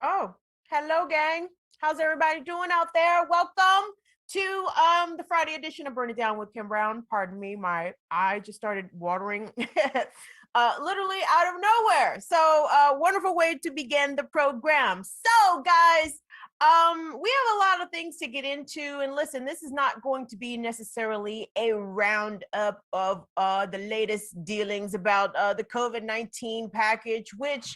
Oh, hello, gang. How's everybody doing out there? Welcome to the Friday edition of Burn It Down with Kim Brown. Pardon me, my eye just started watering literally out of nowhere. So wonderful way to begin the program. So, guys, we have a lot of things to get into. And listen, this is not going to be necessarily a roundup of the latest dealings about the COVID-19 package, which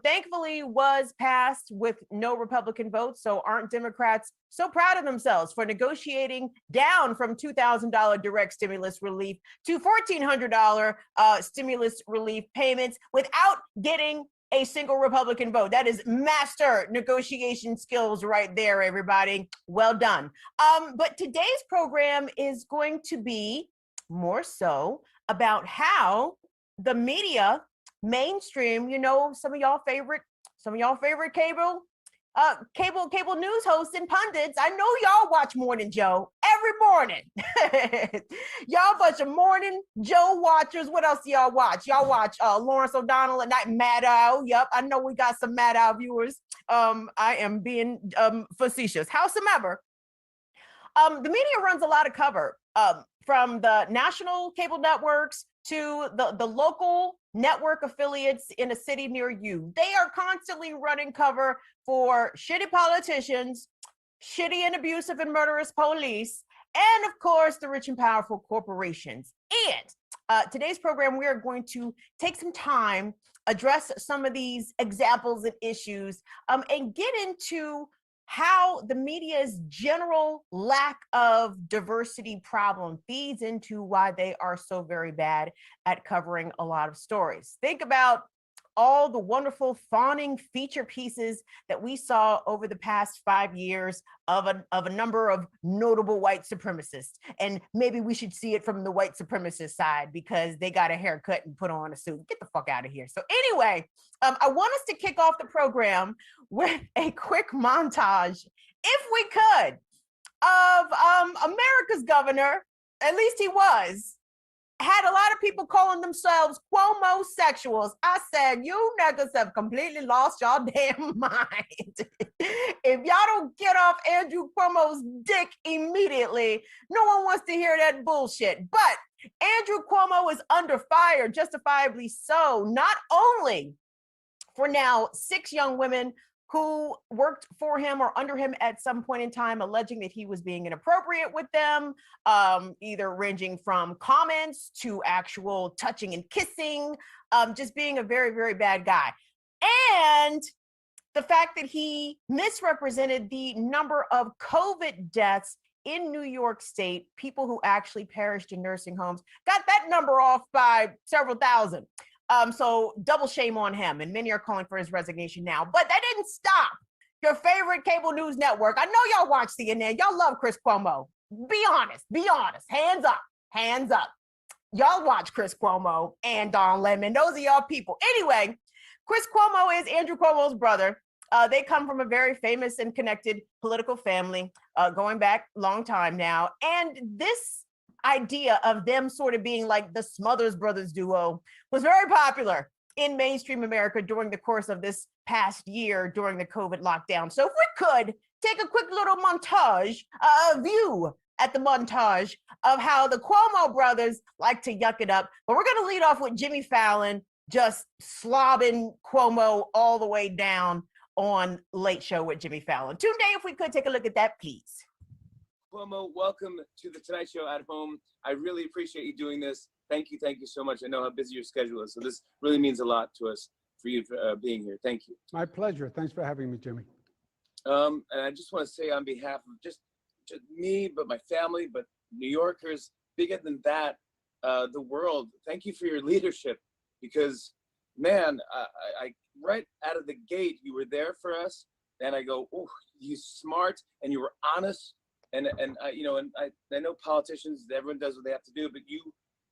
thankfully was passed with no Republican votes. So aren't Democrats so proud of themselves for negotiating down from $2,000 direct stimulus relief to $1,400 stimulus relief payments without getting a single Republican vote? That is master negotiation skills right there, everybody. Well done. But today's program is going to be more so about how the media mainstream, some of y'all favorite cable news hosts and pundits. I know y'all watch Morning Joe every morning. Y'all bunch of Morning Joe watchers. What else do y'all watch? Y'all watch Lawrence O'Donnell at night, Maddow. Yep, I know we got some Maddow viewers. I am being facetious. Howsoever, the media runs a lot of cover from the national cable networks to the local network affiliates in a city near you. They are constantly running cover for shitty politicians, shitty and abusive and murderous police, and of course, the rich and powerful corporations. And today's program, we are going to take some time, address some of these examples and issues, and get into how the media's general lack of diversity problem feeds into why they are so very bad at covering a lot of stories. Think about all the wonderful fawning feature pieces that we saw over the past 5 years of a number of notable white supremacists. And maybe we should see it from the white supremacist side because they got a haircut and put on a suit. Get the fuck out of here. So anyway, I want us to kick off the program with a quick montage, if we could, of America's governor, at least he was, had a lot of people calling themselves Cuomo-sexuals. I said, you niggas have completely lost y'all damn mind. If y'all don't get off Andrew Cuomo's dick immediately, no one wants to hear that bullshit. But Andrew Cuomo is under fire, justifiably so, not only for now 6 young women who worked for him or under him at some point in time, alleging that he was being inappropriate with them, either ranging from comments to actual touching and kissing, just being a very, very bad guy. And the fact that he misrepresented the number of COVID deaths in New York State, people who actually perished in nursing homes, got that number off by several thousand. So double shame on him, and many are calling for his resignation now. But that didn't stop your favorite cable news network. I know y'all watch CNN. Y'all love Chris Cuomo. Be honest. Hands up. Y'all watch Chris Cuomo and Don Lemon. Those are y'all people. Anyway, Chris Cuomo is Andrew Cuomo's brother. They come from a very famous and connected political family, going back a long time now. And this idea of them sort of being like the Smothers Brothers duo was very popular in mainstream America during the course of this past year during the COVID lockdown. So if we could take a quick little montage, view at the montage of how the Cuomo brothers like to yuck it up. But we're going to lead off with Jimmy Fallon just slobbing Cuomo all the way down on Late Show with Jimmy Fallon. Tune in if we could take a look at that, please. Cuomo, welcome to the Tonight Show at home. I really appreciate you doing this. Thank you so much. I know how busy your schedule is, so this really means a lot to us for you being here. Thank you. My pleasure. Thanks for having me, Jimmy. And I just want to say on behalf of just me, but my family, but New Yorkers, bigger than that, the world, thank you for your leadership, because, man, I right out of the gate, you were there for us, and I go, oh, you're smart, and you were honest. And I know politicians, everyone does what they have to do, but you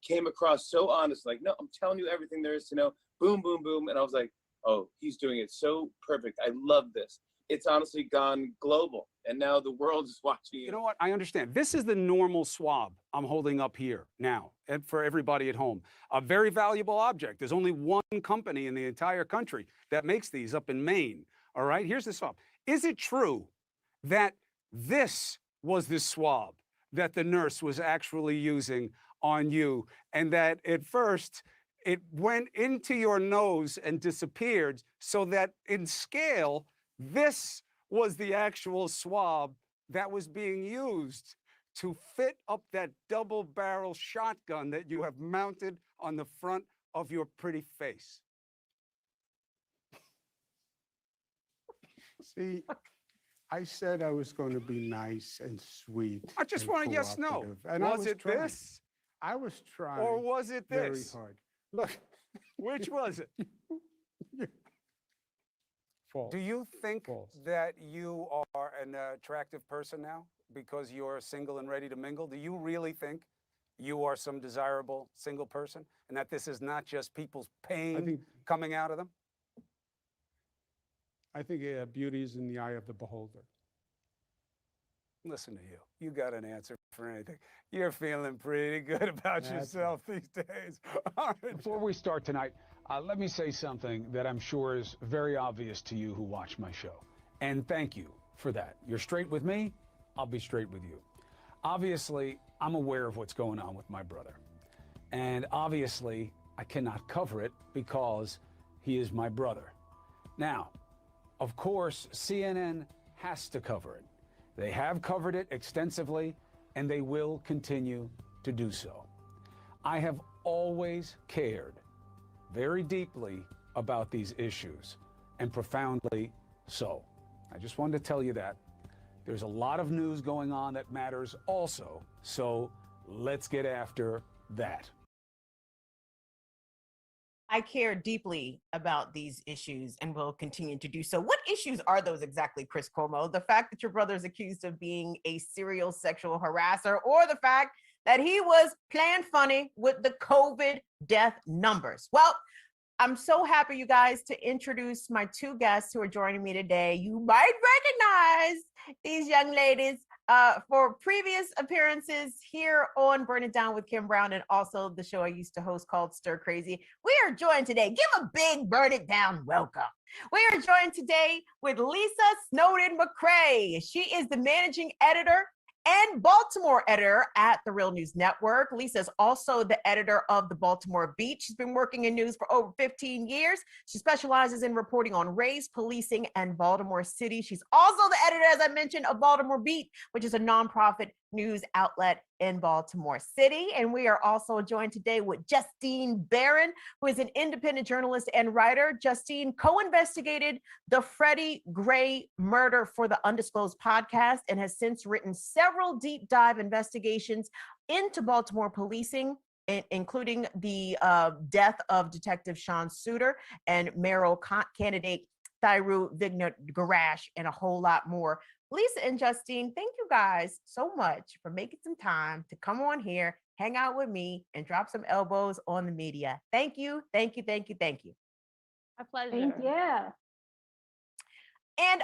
came across so honest, like, no, I'm telling you everything there is to know, boom, boom, boom. And I was like, oh, he's doing it so perfect. I love this. It's honestly gone global, and now the world is watching it. You know what? I understand. This is the normal swab I'm holding up here now for everybody at home. A very valuable object. There's only one company in the entire country that makes these up in Maine. All right, here's the swab. Is it true that this was the swab that the nurse was actually using on you, and that at first it went into your nose and disappeared, so that in scale, this was the actual swab that was being used to fit up that double barrel shotgun that you have mounted on the front of your pretty face? See, I said I was going to be nice and sweet. I just and want a yes, no. cooperative, and I Was it trying. this I was trying or was it very this? hard. Look, Which was it? false. Do you think False. that you are an attractive person now because you're single and ready to mingle? Do you really think you are some desirable single person and that this is not just people's pain coming out of them? I think beauty is in the eye of the beholder. Listen to you. You got an answer for anything. You're feeling pretty good about That's yourself these days. All right. Before we start tonight, let me say something that I'm sure is very obvious to you who watch my show. And thank you for that. You're straight with me, I'll be straight with you. Obviously, I'm aware of what's going on with my brother. And obviously, I cannot cover it because he is my brother. Now, of course, CNN has to cover it. They have covered it extensively, and they will continue to do so. I have always cared very deeply about these issues, and profoundly so. I just wanted to tell you that. There's a lot of news going on that matters also, so let's get after that. I care deeply about these issues and will continue to do so. What issues are those exactly, Chris Cuomo? The fact that your brother is accused of being a serial sexual harasser, or the fact that he was playing funny with the COVID death numbers? Well, I'm so happy, you guys, to introduce my two guests who are joining me today. You might recognize these young ladies for previous appearances here on Burn It Down with Kim Brown, and also the show I used to host called Stir Crazy. We are joined today. Give a big Burn It Down welcome. We are joined today with Lisa Snowden-McCray. She is the managing editor and Baltimore editor at the Real News Network. Lisa is also the editor of the Baltimore Beat. She's been working in news for over 15 years. She specializes in reporting on race, policing, and Baltimore City. She's also the editor, as I mentioned, of Baltimore Beat, which is a nonprofit news outlet in Baltimore City. And we are also joined today with Justine Barron, who is an independent journalist and writer. Justine co-investigated the Freddie Gray murder for the Undisclosed podcast and has since written several deep dive investigations into Baltimore policing, including the death of Detective Sean Suter and mayoral candidate Thiru Vigna-Garash, and a whole lot more. Lisa and Justine, thank you guys so much for making some time to come on here, hang out with me, and drop some elbows on the media. Thank you, thank you, thank you, thank you. My pleasure. Thank you. And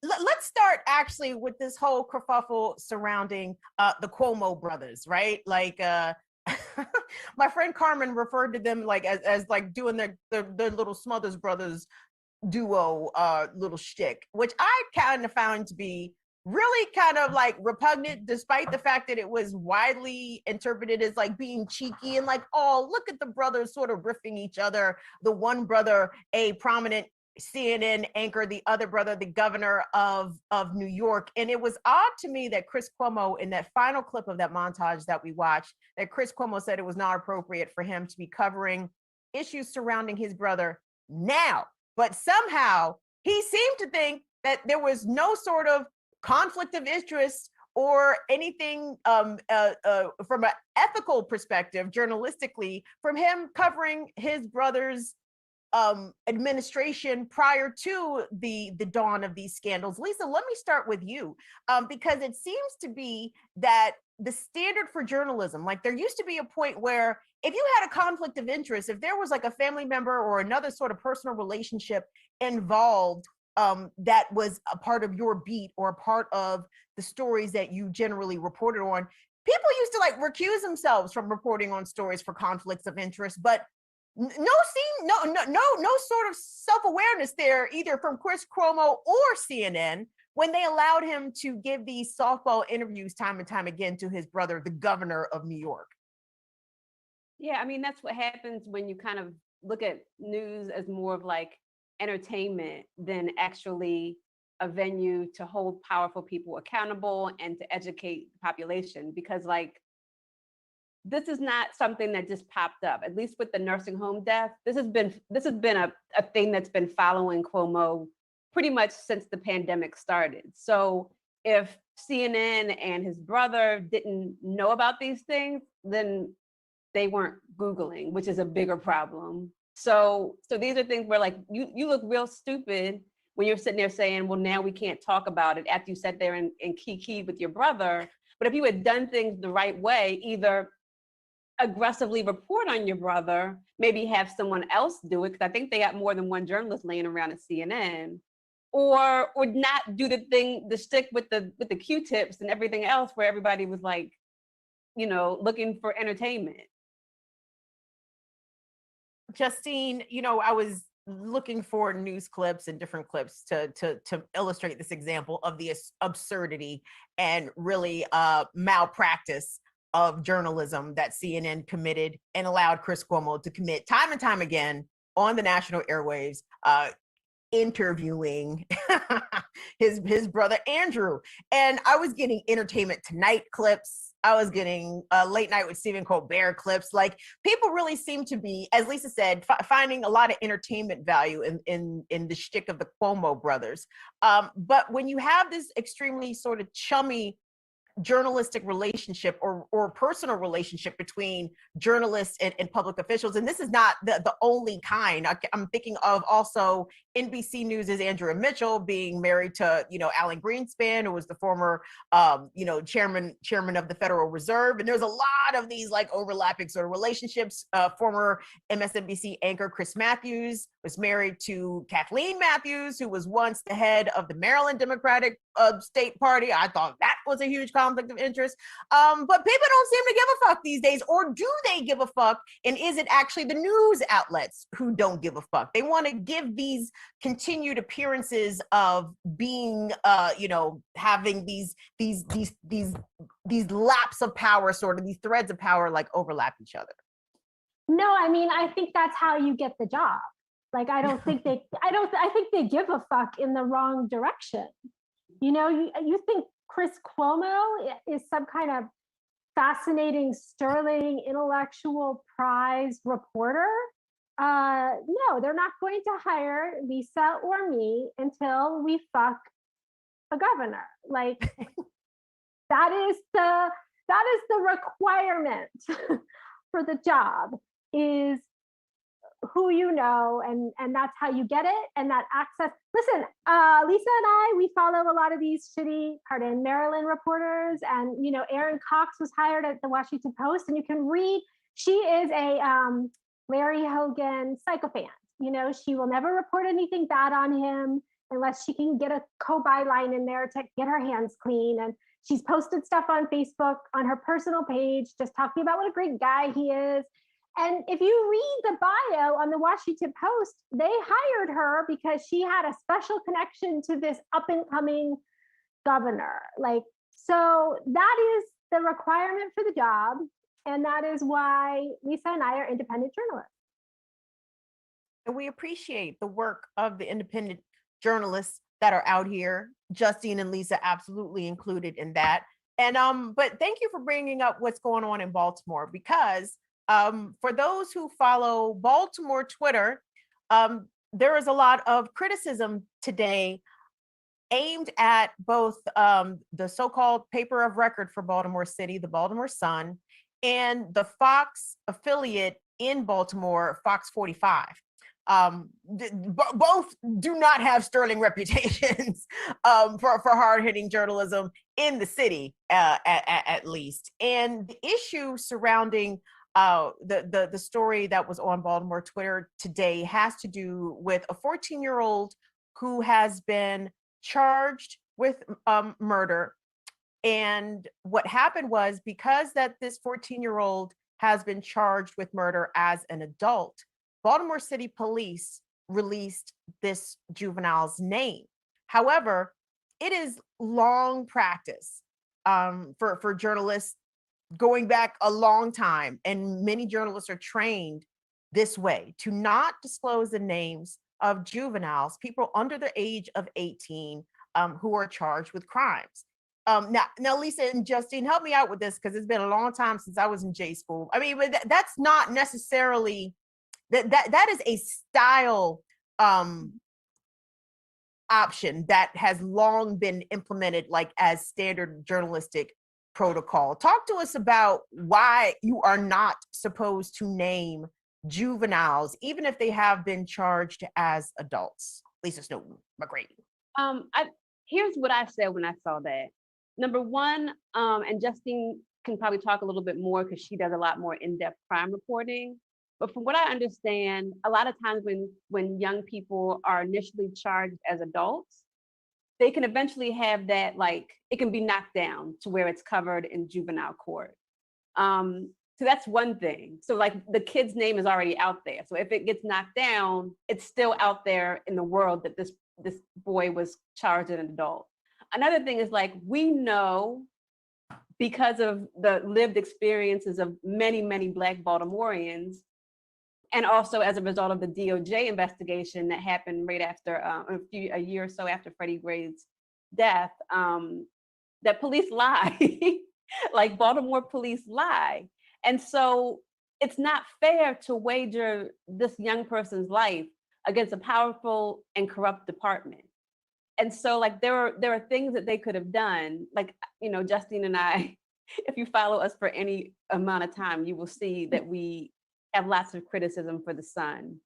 let's start actually with this whole kerfuffle surrounding the Cuomo brothers, right? Like my friend Carmen referred to them like as like doing their little Smothers Brothers duo little shtick, which I kind of found to be really kind of like repugnant, despite the fact that it was widely interpreted as like being cheeky and like, oh, look at the brothers sort of riffing each other. The one brother, a prominent CNN anchor, the other brother, the governor of New York. And it was odd to me that Chris Cuomo, in that final clip of that montage that we watched, that Chris Cuomo said it was not appropriate for him to be covering issues surrounding his brother now. But somehow he seemed to think that there was no sort of conflict of interest or anything from an ethical perspective, journalistically, from him covering his brother's administration prior to the dawn of these scandals. Lisa, let me start with you, because it seems to be that the standard for journalism, like there used to be a point where if you had a conflict of interest, if there was like a family member or another sort of personal relationship involved that was a part of your beat or a part of the stories that you generally reported on, people used to like recuse themselves from reporting on stories for conflicts of interest. But No sort of self-awareness there, either from Chris Cuomo or CNN, when they allowed him to give these softball interviews time and time again to his brother, the governor of New York. Yeah, I mean, that's what happens when you kind of look at news as more of like entertainment than actually a venue to hold powerful people accountable and to educate the population. Because like, this is not something that just popped up, at least with the nursing home death. This has been a thing that's been following Cuomo pretty much since the pandemic started. So if CNN and his brother didn't know about these things, then they weren't Googling, which is a bigger problem. So these are things where like you look real stupid when you're sitting there saying, well, now we can't talk about it after you sat there and kiki with your brother. But if you had done things the right way, either aggressively report on your brother, maybe have someone else do it, because I think they got more than one journalist laying around at CNN, or not do the stick with the Q-tips and everything else where everybody was like, looking for entertainment. Justine, I was looking for news clips and different clips to illustrate this example of the absurdity and really malpractice of journalism that CNN committed and allowed Chris Cuomo to commit time and time again on the national airwaves, interviewing his brother Andrew. And I was getting Entertainment Tonight clips. I was getting Late Night with Stephen Colbert clips. Like, people really seem to be, as Lisa said, finding a lot of entertainment value in the shtick of the Cuomo brothers. But when you have this extremely sort of chummy journalistic relationship or personal relationship between journalists and public officials, and this is not the only kind. I'm thinking of also NBC News' Andrea Mitchell being married to Alan Greenspan, who was the former chairman of the Federal Reserve, and there's a lot of these like overlapping sort of relationships. Former MSNBC anchor Chris Matthews was married to Kathleen Matthews, who was once the head of the Maryland Democratic State Party. I thought that was a huge conflict of interest. But people don't seem to give a fuck these days, or do they give a fuck? And is it actually the news outlets who don't give a fuck? They want to give these continued appearances of being, having these laps of power, sort of these threads of power, like overlap each other. No, I mean, I think that's how you get the job. Like, I think they give a fuck in the wrong direction. You think Chris Cuomo is some kind of fascinating, sterling, intellectual prize reporter? No, they're not going to hire Lisa or me until we fuck a governor. Like, that is the requirement for the job, is who you know, and that's how you get it, and that access. Listen, Lisa and I, we follow a lot of these shitty Maryland reporters, and Erin Cox was hired at the Washington Post, and you can read, she is a Larry Hogan sycophant. She will never report anything bad on him unless she can get a co-byline in there to get her hands clean. And she's posted stuff on Facebook on her personal page, just talking about what a great guy he is. And if you read the bio on the Washington Post, they hired her because she had a special connection to this up-and-coming governor. Like, so that is the requirement for the job. And that is why Lisa and I are independent journalists. And we appreciate the work of the independent journalists that are out here. Justine and Lisa absolutely included in that. And but thank you for bringing up what's going on in Baltimore, because for those who follow Baltimore Twitter, there is a lot of criticism today aimed at both the so-called paper of record for Baltimore City, the Baltimore Sun, and the Fox affiliate in Baltimore, Fox 45. Both do not have sterling reputations for hard-hitting journalism in the city, at least. And the issue surrounding the story that was on Baltimore Twitter today has to do with a 14-year-old who has been charged with murder. And what happened was, because that this 14-year-old has been charged with murder as an adult, Baltimore City Police released this juvenile's name. However, it is long practice for journalists going back a long time, and many journalists are trained this way to not disclose the names of juveniles, people under the age of 18 who are charged with crimes. Now, Lisa and Justine, help me out with this because it's been a long time since I was in J school. I mean, but that's not necessarily that is a style option that has long been implemented like as standard journalistic protocol. Talk to us about why you are not supposed to name juveniles, even if they have been charged as adults. Lisa Snowden-McCray. Here's what I said when I saw that. Number one, and Justine can probably talk a little bit more because she does a lot more in-depth crime reporting. But from what I understand, a lot of times when young people are initially charged as adults, they can eventually have that, like, it can be knocked down to where it's covered in juvenile court. So that's one thing. So like the kid's name is already out there. So if it gets knocked down, it's still out there in the world that this boy was charged as an adult. Another thing is, like, we know because of the lived experiences of many, many Black Baltimoreans, and also as a result of the DOJ investigation that happened right after a year or so after Freddie Gray's death, that police lie. Like, Baltimore police lie. And so it's not fair to wager this young person's life against a powerful and corrupt department. And so, like, there are things that they could have done. Like, you know, Justine and I, if you follow us for any amount of time, you will see that we have lots of criticism for the Sun.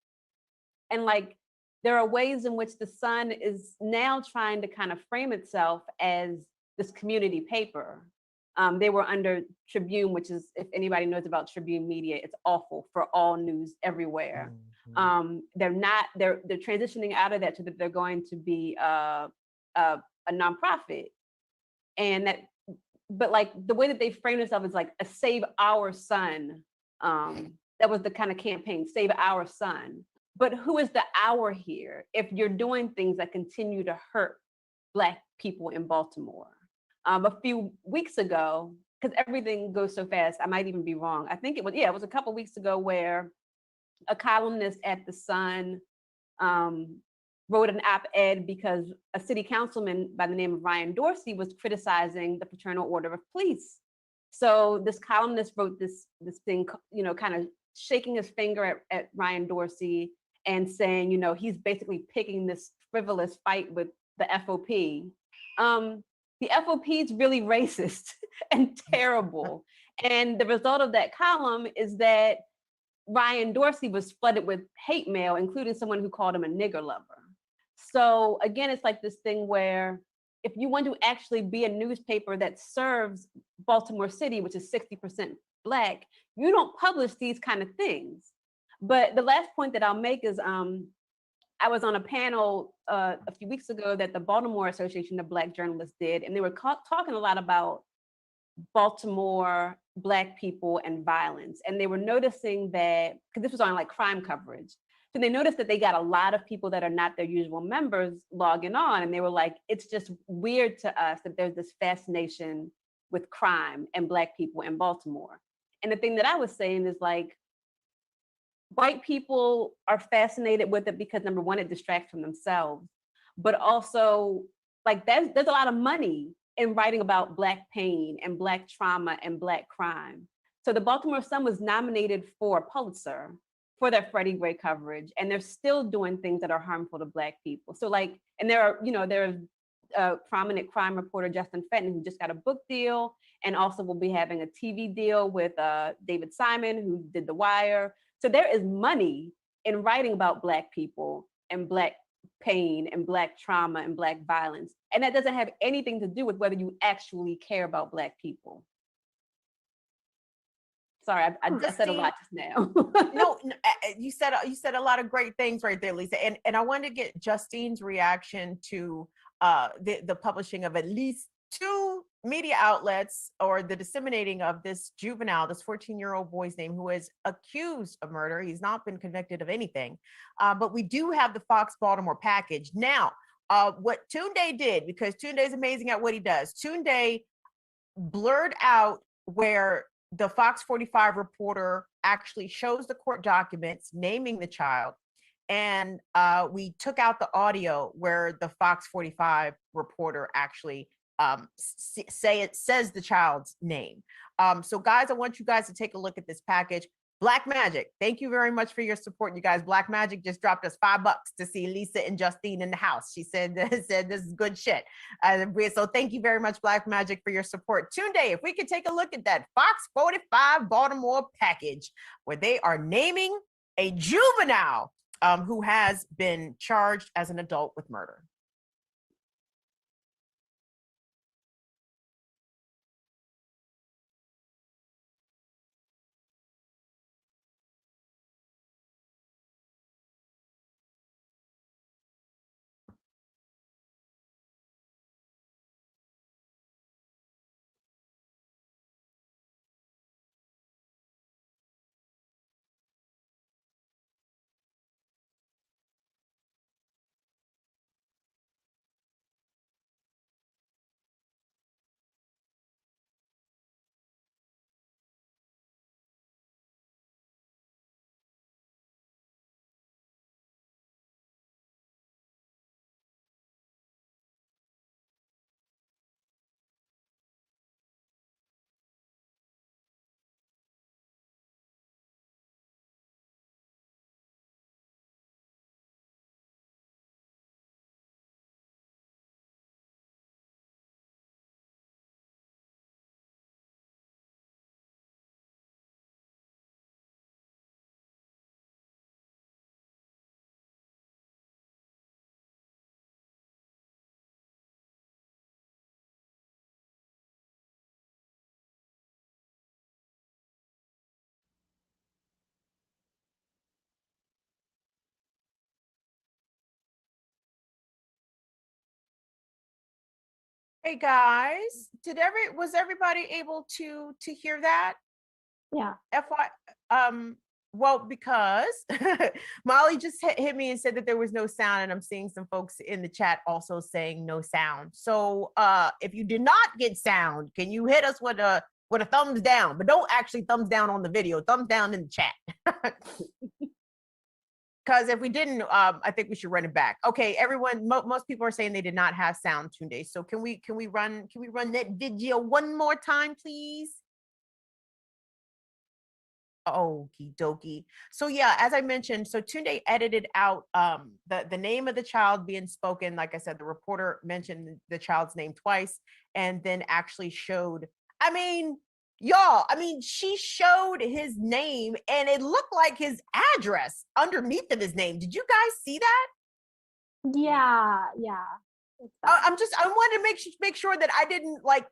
And like, there are ways in which the Sun is now trying to kind of frame itself as this community paper. They were under Tribune, which is, if anybody knows about Tribune Media, it's awful for all news everywhere. They're transitioning out of that so that they're going to be a nonprofit. And that, but like the way that they frame themselves is like a Save Our Sun. That was the kind of campaign, Save Our Sun. But who is the our here if you're doing things that continue to hurt Black people in Baltimore? A few weeks ago, because everything goes so fast, I might even be wrong. I think it was a couple of weeks ago where a columnist at the Sun wrote an op-ed because a city councilman by the name of Ryan Dorsey was criticizing the Fraternal Order of Police. So this columnist wrote this thing, you know, kind of shaking his finger at Ryan Dorsey and saying, you know, he's basically picking this frivolous fight with the FOP. The FOP is really racist and terrible. And the result of that column is that Ryan Dorsey was flooded with hate mail, including someone who called him a nigger lover. So again, it's like this thing where if you want to actually be a newspaper that serves Baltimore City, which is 60% Black, you don't publish these kind of things. But the last point that I'll make is I was on a panel a few weeks ago that the Baltimore Association of Black Journalists did, and they were talking a lot about Baltimore Black people and violence. And they were noticing that, because this was on like crime coverage, so they noticed that they got a lot of people that are not their usual members logging on, and they were like, it's just weird to us that there's this fascination with crime and Black people in Baltimore. And the thing that I was saying is, like, white people are fascinated with it because, number one, it distracts from themselves, but also, like, there's a lot of money in writing about Black pain and Black trauma and Black crime. So the Baltimore Sun was nominated for a Pulitzer for their Freddie Gray coverage, and they're still doing things that are harmful to Black people. So like, and there's a prominent crime reporter, Justin Fenton, who just got a book deal, and also will be having a TV deal with David Simon, who did The Wire. So there is money in writing about Black people and Black pain and Black trauma and Black violence. And that doesn't have anything to do with whether you actually care about Black people. Sorry, I said a lot just now. No, you said a lot of great things right there, Lisa. And I wanted to get Justine's reaction to the publishing of at least two media outlets or the disseminating of this juvenile, this 14-year-old boy's name, who is accused of murder. He's not been convicted of anything, but we do have the Fox Baltimore package. Now, what Tunde did, because Tunde is amazing at what he does, Tunde blurred out where the Fox 45 reporter actually shows the court documents naming the child. And we took out the audio where the Fox 45 reporter actually says the child's name. So guys, I want you guys to take a look at this package. Black Magic, thank you very much for your support, you guys. Black Magic just dropped us $5 to see Lisa and Justine in the house. She said this is good shit. So thank you very much, Black Magic, for your support. Tunde, if we could take a look at that Fox 45 Baltimore package where they are naming a juvenile who has been charged as an adult with murder. Hey guys, was everybody able to hear that? Yeah. Well, because Molly just hit me and said that there was no sound, and I'm seeing some folks in the chat also saying no sound. So if you did not get sound, can you hit us with a thumbs down? But don't actually thumbs down on the video, thumbs down in the chat. Because if we didn't, I think we should run it back. Okay, everyone, most people are saying they did not have sound Tunde. So can we run that video one more time, please? Okie dokie. So yeah, as I mentioned, so Tunde edited out the name of the child being spoken. Like I said, the reporter mentioned the child's name twice, and then actually showed, she showed his name and it looked like his address underneath of his name. Did you guys see that? Yeah. I wanted to make sure that I didn't like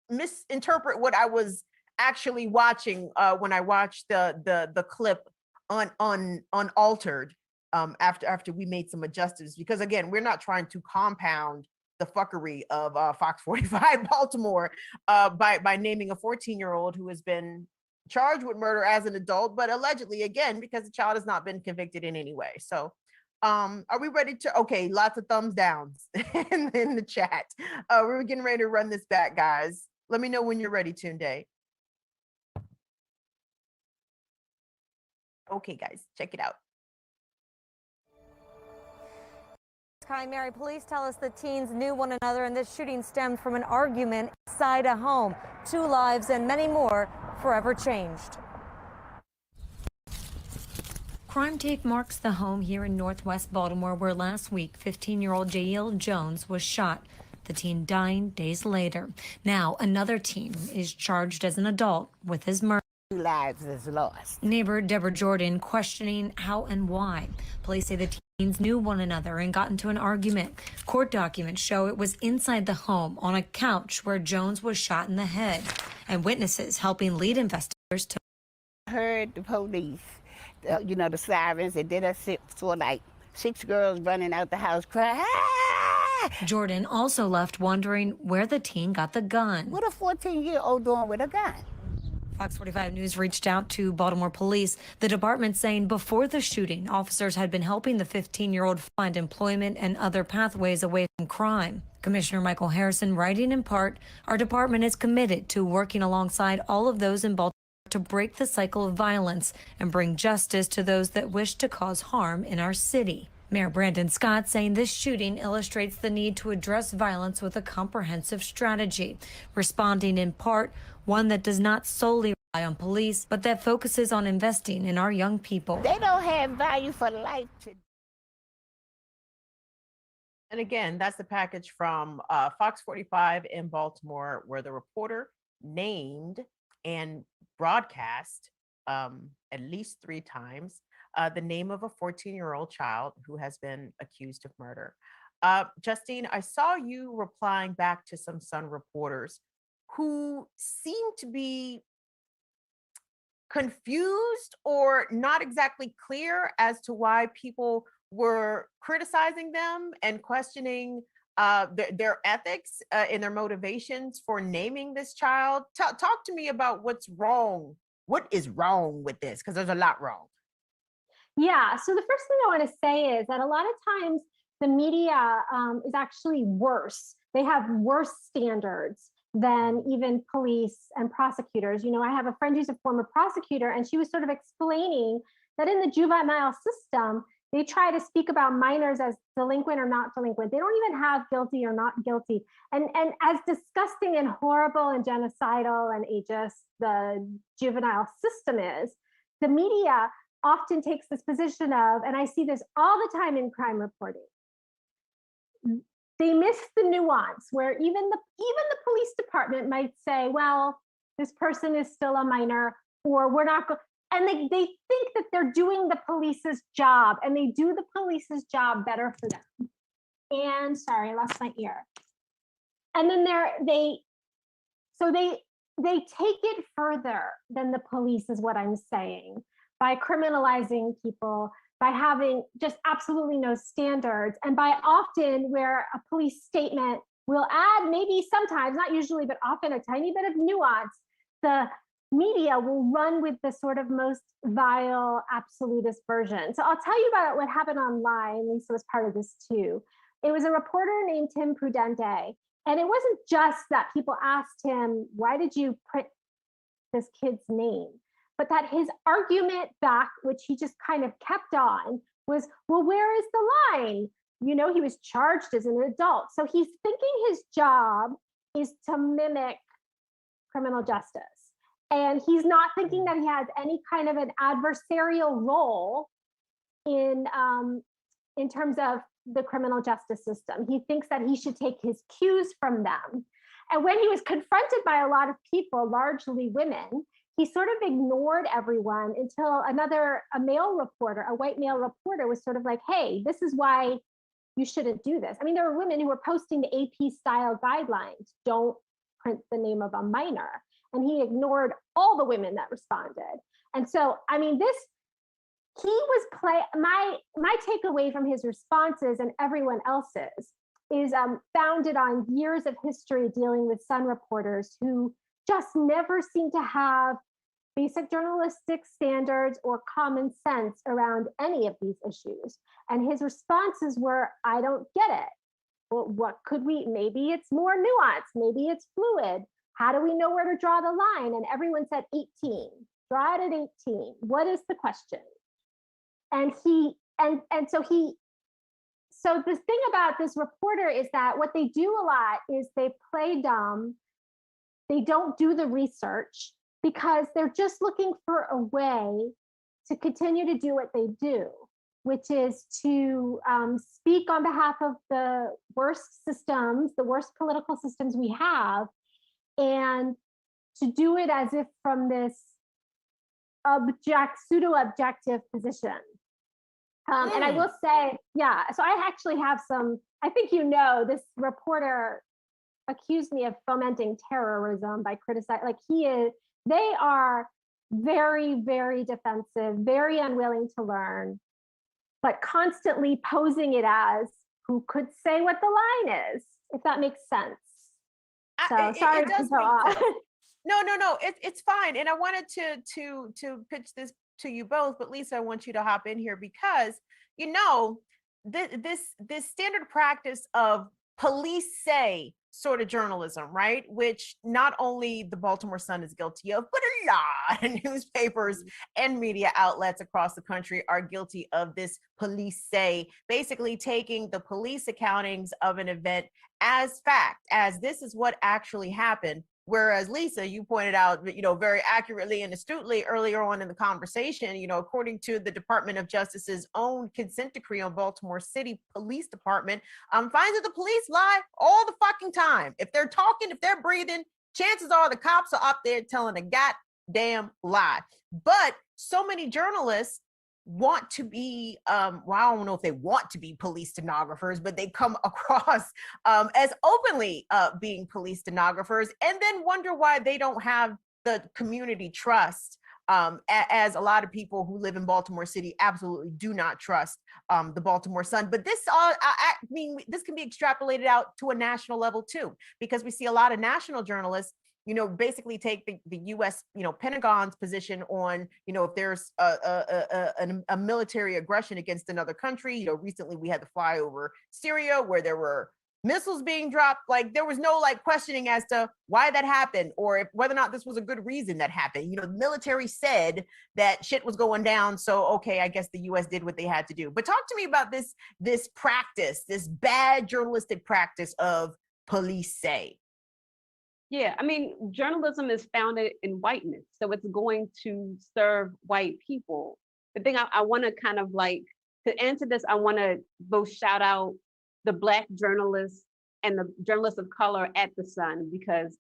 misinterpret what I was actually watching when I watched the clip unaltered after we made some adjustments, because again, we're not trying to compound the fuckery of Fox 45 Baltimore by naming a 14-year-old who has been charged with murder as an adult, but allegedly, again, because the child has not been convicted in any way. So are we ready to, okay, lots of thumbs downs in the chat. We're getting ready to run this back, guys. Let me know when you're ready, Tunde. Okay, guys, check it out. Mary, police tell us the teens knew one another, and this shooting stemmed from an argument inside a home. 2 lives and many more forever changed. Crime tape marks the home here in Northwest Baltimore where last week 15-year-old Jael Jones was shot. The teen dying days later. Now another teen is charged as an adult with his murder. 2 lives is lost. Neighbor Deborah Jordan questioning how and why. Police say the teens knew one another and got into an argument. Court documents show it was inside the home on a couch where Jones was shot in the head, and witnesses helping lead investigators to Heard the police, the sirens, and then I saw like 6 girls running out the house crying. Jordan also left wondering where the teen got the gun. What a 14-year-old doing with a gun? Fox 45 News reached out to Baltimore police, the department saying before the shooting, officers had been helping the 15-year-old find employment and other pathways away from crime. Commissioner Michael Harrison writing in part, our department is committed to working alongside all of those in Baltimore to break the cycle of violence and bring justice to those that wish to cause harm in our city. Mayor Brandon Scott saying this shooting illustrates the need to address violence with a comprehensive strategy, responding in part one that does not solely rely on police, but that focuses on investing in our young people. They don't have value for life. And again, that's the package from Fox 45 in Baltimore, where the reporter named and broadcast at least 3 times the name of a 14-year-old child who has been accused of murder. Justine, I saw you replying back to some Sun reporters who seem to be confused or not exactly clear as to why people were criticizing them and questioning their ethics and their motivations for naming this child. Talk to me about what's wrong. What is wrong with this? Because there's a lot wrong. Yeah, so the first thing I want to say is that a lot of times the media is actually worse. They have worse standards than even police and prosecutors. You know, I have a friend who's a former prosecutor, and she was sort of explaining that in the juvenile system, they try to speak about minors as delinquent or not delinquent. They don't even have guilty or not guilty. And as disgusting and horrible and genocidal and ageist the juvenile system is, the media often takes this position of, and I see this all the time in crime reporting, they miss the nuance where even the police department might say, well, this person is still a minor, or we're not going, and they think that they're doing the police's job, and they do the police's job better for them. And sorry, I lost my ear. And then they take it further than the police is what I'm saying, by criminalizing people, by having just absolutely no standards, and by often where a police statement will add maybe sometimes, not usually, but often a tiny bit of nuance, the media will run with the sort of most vile, absolutist version. So I'll tell you about what happened online. Lisa was part of this too. It was a reporter named Tim Prudente, and it wasn't just that people asked him, why did you print this kid's name? But that his argument back, which he just kind of kept on, was, well, where is the line? You know, he was charged as an adult. So he's thinking his job is to mimic criminal justice. And he's not thinking that he has any kind of an adversarial role in terms of the criminal justice system. He thinks that he should take his cues from them. And when he was confronted by a lot of people, largely women, he sort of ignored everyone until a male reporter, a white male reporter, was sort of like, hey, this is why you shouldn't do this. I mean, there were women who were posting the AP style guidelines, don't print the name of a minor. And he ignored all the women that responded. And so, I mean, my takeaway from his responses and everyone else's is founded on years of history dealing with Sun reporters who just never seem to have basic journalistic standards or common sense around any of these issues. And his responses were, I don't get it. Well, what could maybe it's more nuanced, maybe it's fluid. How do we know where to draw the line? And everyone said 18, draw it at 18. What is the question? And so the thing about this reporter is that what they do a lot is they play dumb. They don't do the research because they're just looking for a way to continue to do what they do, which is to speak on behalf of the worst systems, the worst political systems we have, and to do it as if from this pseudo-objective position. And I will say, yeah, so I actually have I think this reporter accused me of fomenting terrorism by criticizing, they are very, very defensive, very unwilling to learn, but constantly posing it as, who could say what the line is, if that makes sense. So sorry It does to go make on. sense. No, it's fine. And I wanted to pitch this to you both, but Lisa, I want you to hop in here because you know this standard practice of police say sort of journalism, right? Which not only the Baltimore Sun is guilty of, but a lot of newspapers and media outlets across the country are guilty of this police say, basically taking the police accountings of an event as fact, as this is what actually happened. Whereas Lisa, you pointed out, very accurately and astutely earlier on in the conversation, according to the Department of Justice's own consent decree on Baltimore City Police Department, finds that the police lie all the fucking time. If they're talking, if they're breathing, chances are the cops are up there telling a goddamn lie. But so many journalists want to be, well, I don't know if they want to be police stenographers, but they come across as openly being police stenographers and then wonder why they don't have the community trust, as a lot of people who live in Baltimore City absolutely do not trust the Baltimore Sun. But this, I mean, this can be extrapolated out to a national level too, because we see a lot of national journalists basically take the U.S., Pentagon's position on, if there's a military aggression against another country. Recently we had the flyover Syria where there were missiles being dropped. Like there was no questioning as to why that happened or whether or not this was a good reason that happened. The military said that shit was going down. So, okay, I guess the U.S. did what they had to do. But talk to me about this practice, this bad journalistic practice of police say. Yeah, I mean, journalism is founded in whiteness, so it's going to serve white people. The thing I want to kind of to answer this, I want to both shout out the Black journalists and the journalists of color at the Sun, because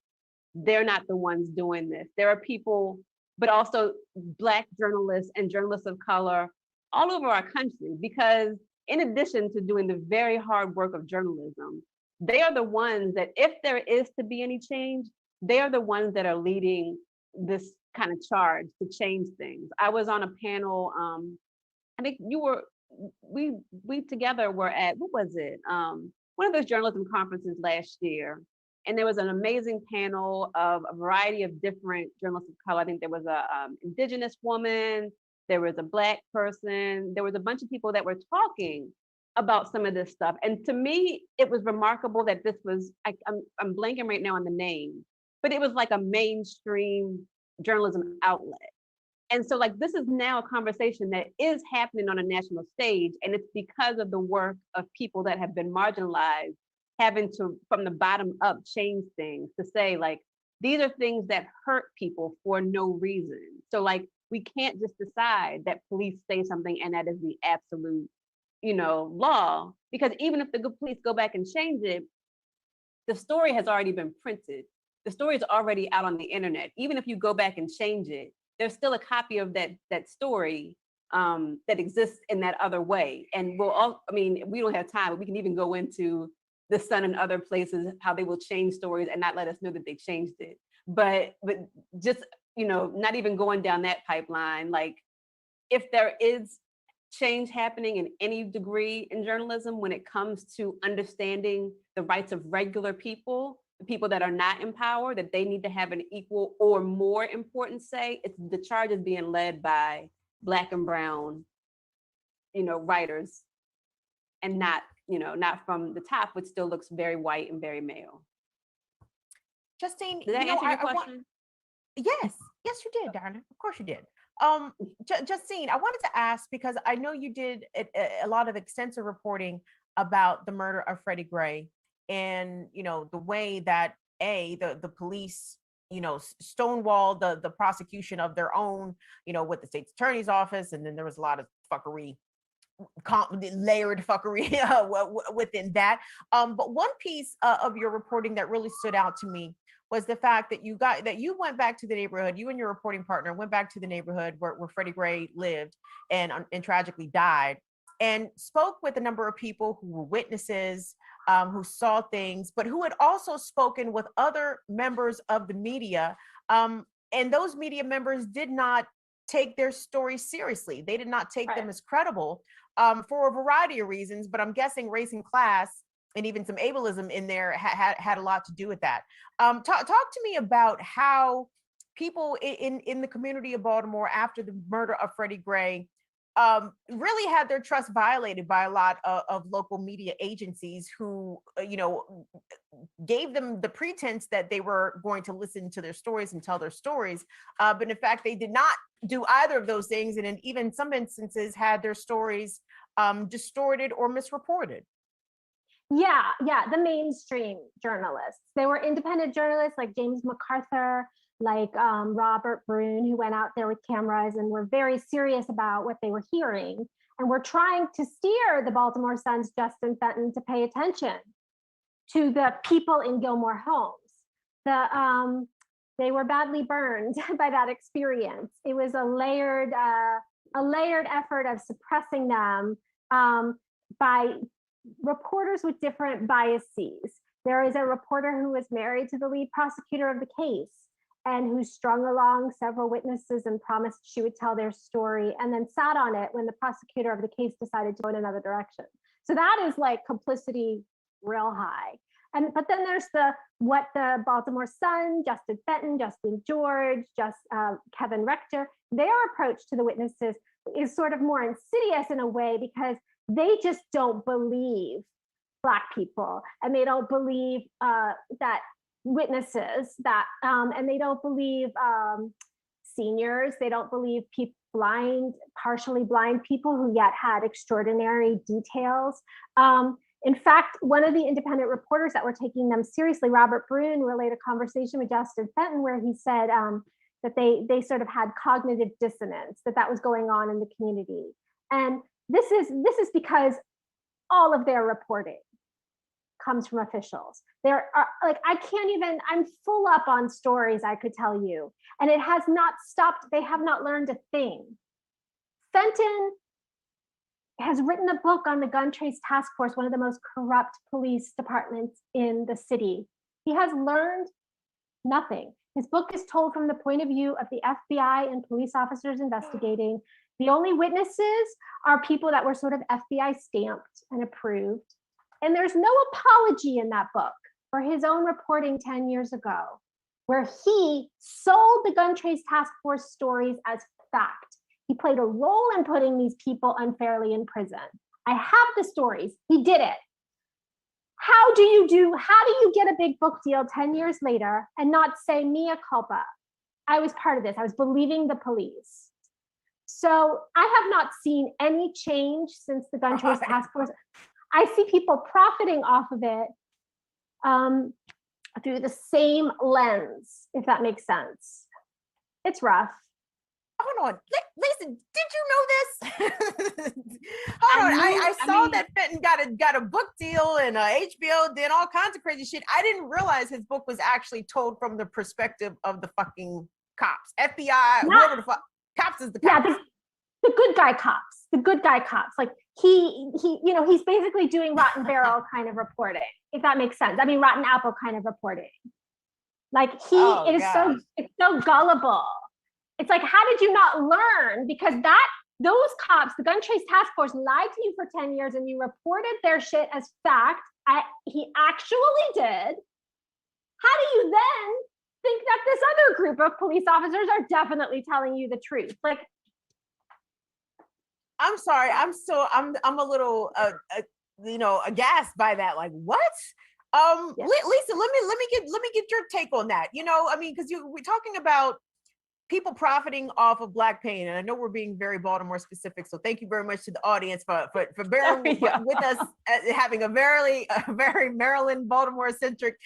they're not the ones doing this. There are people, but also Black journalists and journalists of color all over our country, because in addition to doing the very hard work of journalism, they are the ones that, if there is to be any change, they are the ones that are leading this kind of charge to change things. I was on a panel, I think we together were at, what was it? One of those journalism conferences last year. And there was an amazing panel of a variety of different journalists of color. I think there was a Indigenous woman, there was a Black person, there was a bunch of people that were talking about some of this stuff. And to me, it was remarkable that this was, I'm blanking right now on the name, but it was like a mainstream journalism outlet. And so this is now a conversation that is happening on a national stage. And it's because of the work of people that have been marginalized, having to, from the bottom up, change things to say, these are things that hurt people for no reason. So we can't just decide that police say something and that is the absolute law, because even if the good police go back and change it, the story has already been printed. The story is already out on the internet. Even if you go back and change it, there's still a copy of that story that exists in that other way. And we don't have time, but we can even go into the Sun and other places, how they will change stories and not let us know that they changed it. But just, not even going down that pipeline, if there is change happening in any degree in journalism when it comes to understanding the rights of regular people, the people that are not in power, that they need to have an equal or more important say, it's the charge is being led by Black and brown, writers, and not from the top, which still looks very white and very male. Justine, did that answer your question? Yes, you did, darling. Of course you did. Justine, I wanted to ask, because I know you did a lot of extensive reporting about the murder of Freddie Gray, and the way that the police stonewalled the prosecution of their own, with the state's attorney's office, and then there was a lot of fuckery, layered fuckery within that. But one piece of your reporting that really stood out to me was the fact that you went back to the neighborhood, you and your reporting partner went back to the neighborhood where Freddie Gray lived and tragically died, and spoke with a number of people who were witnesses, who saw things, but who had also spoken with other members of the media. And those media members did not take their stories seriously. They did not take them as credible. for a variety of reasons, but I'm guessing race and class and even some ableism in there had a lot to do with that. Talk to me about how people in the community of Baltimore after the murder of Freddie Gray really had their trust violated by a lot of local media agencies who, gave them the pretense that they were going to listen to their stories and tell their stories. But in fact, they did not do either of those things. And in even some instances had their stories distorted or misreported. Yeah, the mainstream journalists. They were independent journalists like James MacArthur, like Robert Brune, who went out there with cameras and were very serious about what they were hearing and were trying to steer the Baltimore Sun's Justine Fenton to pay attention to the people in Gilmore Homes. They were badly burned by that experience. It was a layered effort of suppressing them by reporters with different biases. There is a reporter who was married to the lead prosecutor of the case and who strung along several witnesses and promised she would tell their story and then sat on it when the prosecutor of the case decided to go in another direction. So that is like complicity real high. But then there's what the Baltimore Sun, Justine Fenton, Justin George, Kevin Rector, their approach to the witnesses is sort of more insidious in a way because they just don't believe Black people and they don't believe that witnesses that and they don't believe seniors, they don't believe partially blind people who yet had extraordinary details. In fact, one of the independent reporters that were taking them seriously, Robert Brune, relayed a conversation with Justine Fenton where he said that they sort of had cognitive dissonance, that was going on in the community. And this is because all of their reporting comes from officials. There are I'm full up on stories I could tell you, and it has not stopped. They have not learned a thing. Fenton has written a book on the Gun Trace Task Force, one of the most corrupt police departments in the city. He has learned nothing. His book is told from the point of view of the FBI and police officers investigating. The only witnesses are people that were sort of FBI stamped and approved. And there's no apology in that book for his own reporting 10 years ago, where he sold the Gun Trace Task Force stories as fact. He played a role in putting these people unfairly in prison. I have the stories. He did it. How do you get a big book deal 10 years later and not say mea culpa? I was part of this. I was believing the police. So I have not seen any change since the Gun Trace Task Force. I see people profiting off of it through the same lens, if that makes sense. It's rough. Hold on, Lisa, did you know this? Hold on, I saw that Fenton got a book deal and HBO did all kinds of crazy shit. I didn't realize his book was actually told from the perspective of the fucking cops, FBI, whoever the fuck. Cops is the cops. Yeah, the good guy cops. The good guy cops. Like he's basically doing Rotten Barrel kind of reporting, if that makes sense. I mean, Rotten Apple kind of reporting. Like it's so gullible. It's like, how did you not learn? Because those cops, the Gun Trace Task Force, lied to you for 10 years and you reported their shit as fact. He actually did. How do you then think that this other group of police officers are definitely telling you the truth? Like, I'm sorry, I'm a little aghast by that. Like, what? Yes. Lisa, let me get your take on that. I mean, because we're talking about people profiting off of Black pain, and I know we're being very Baltimore specific, so thank you very much to the audience for bearing with us, having a very Maryland, Baltimore centric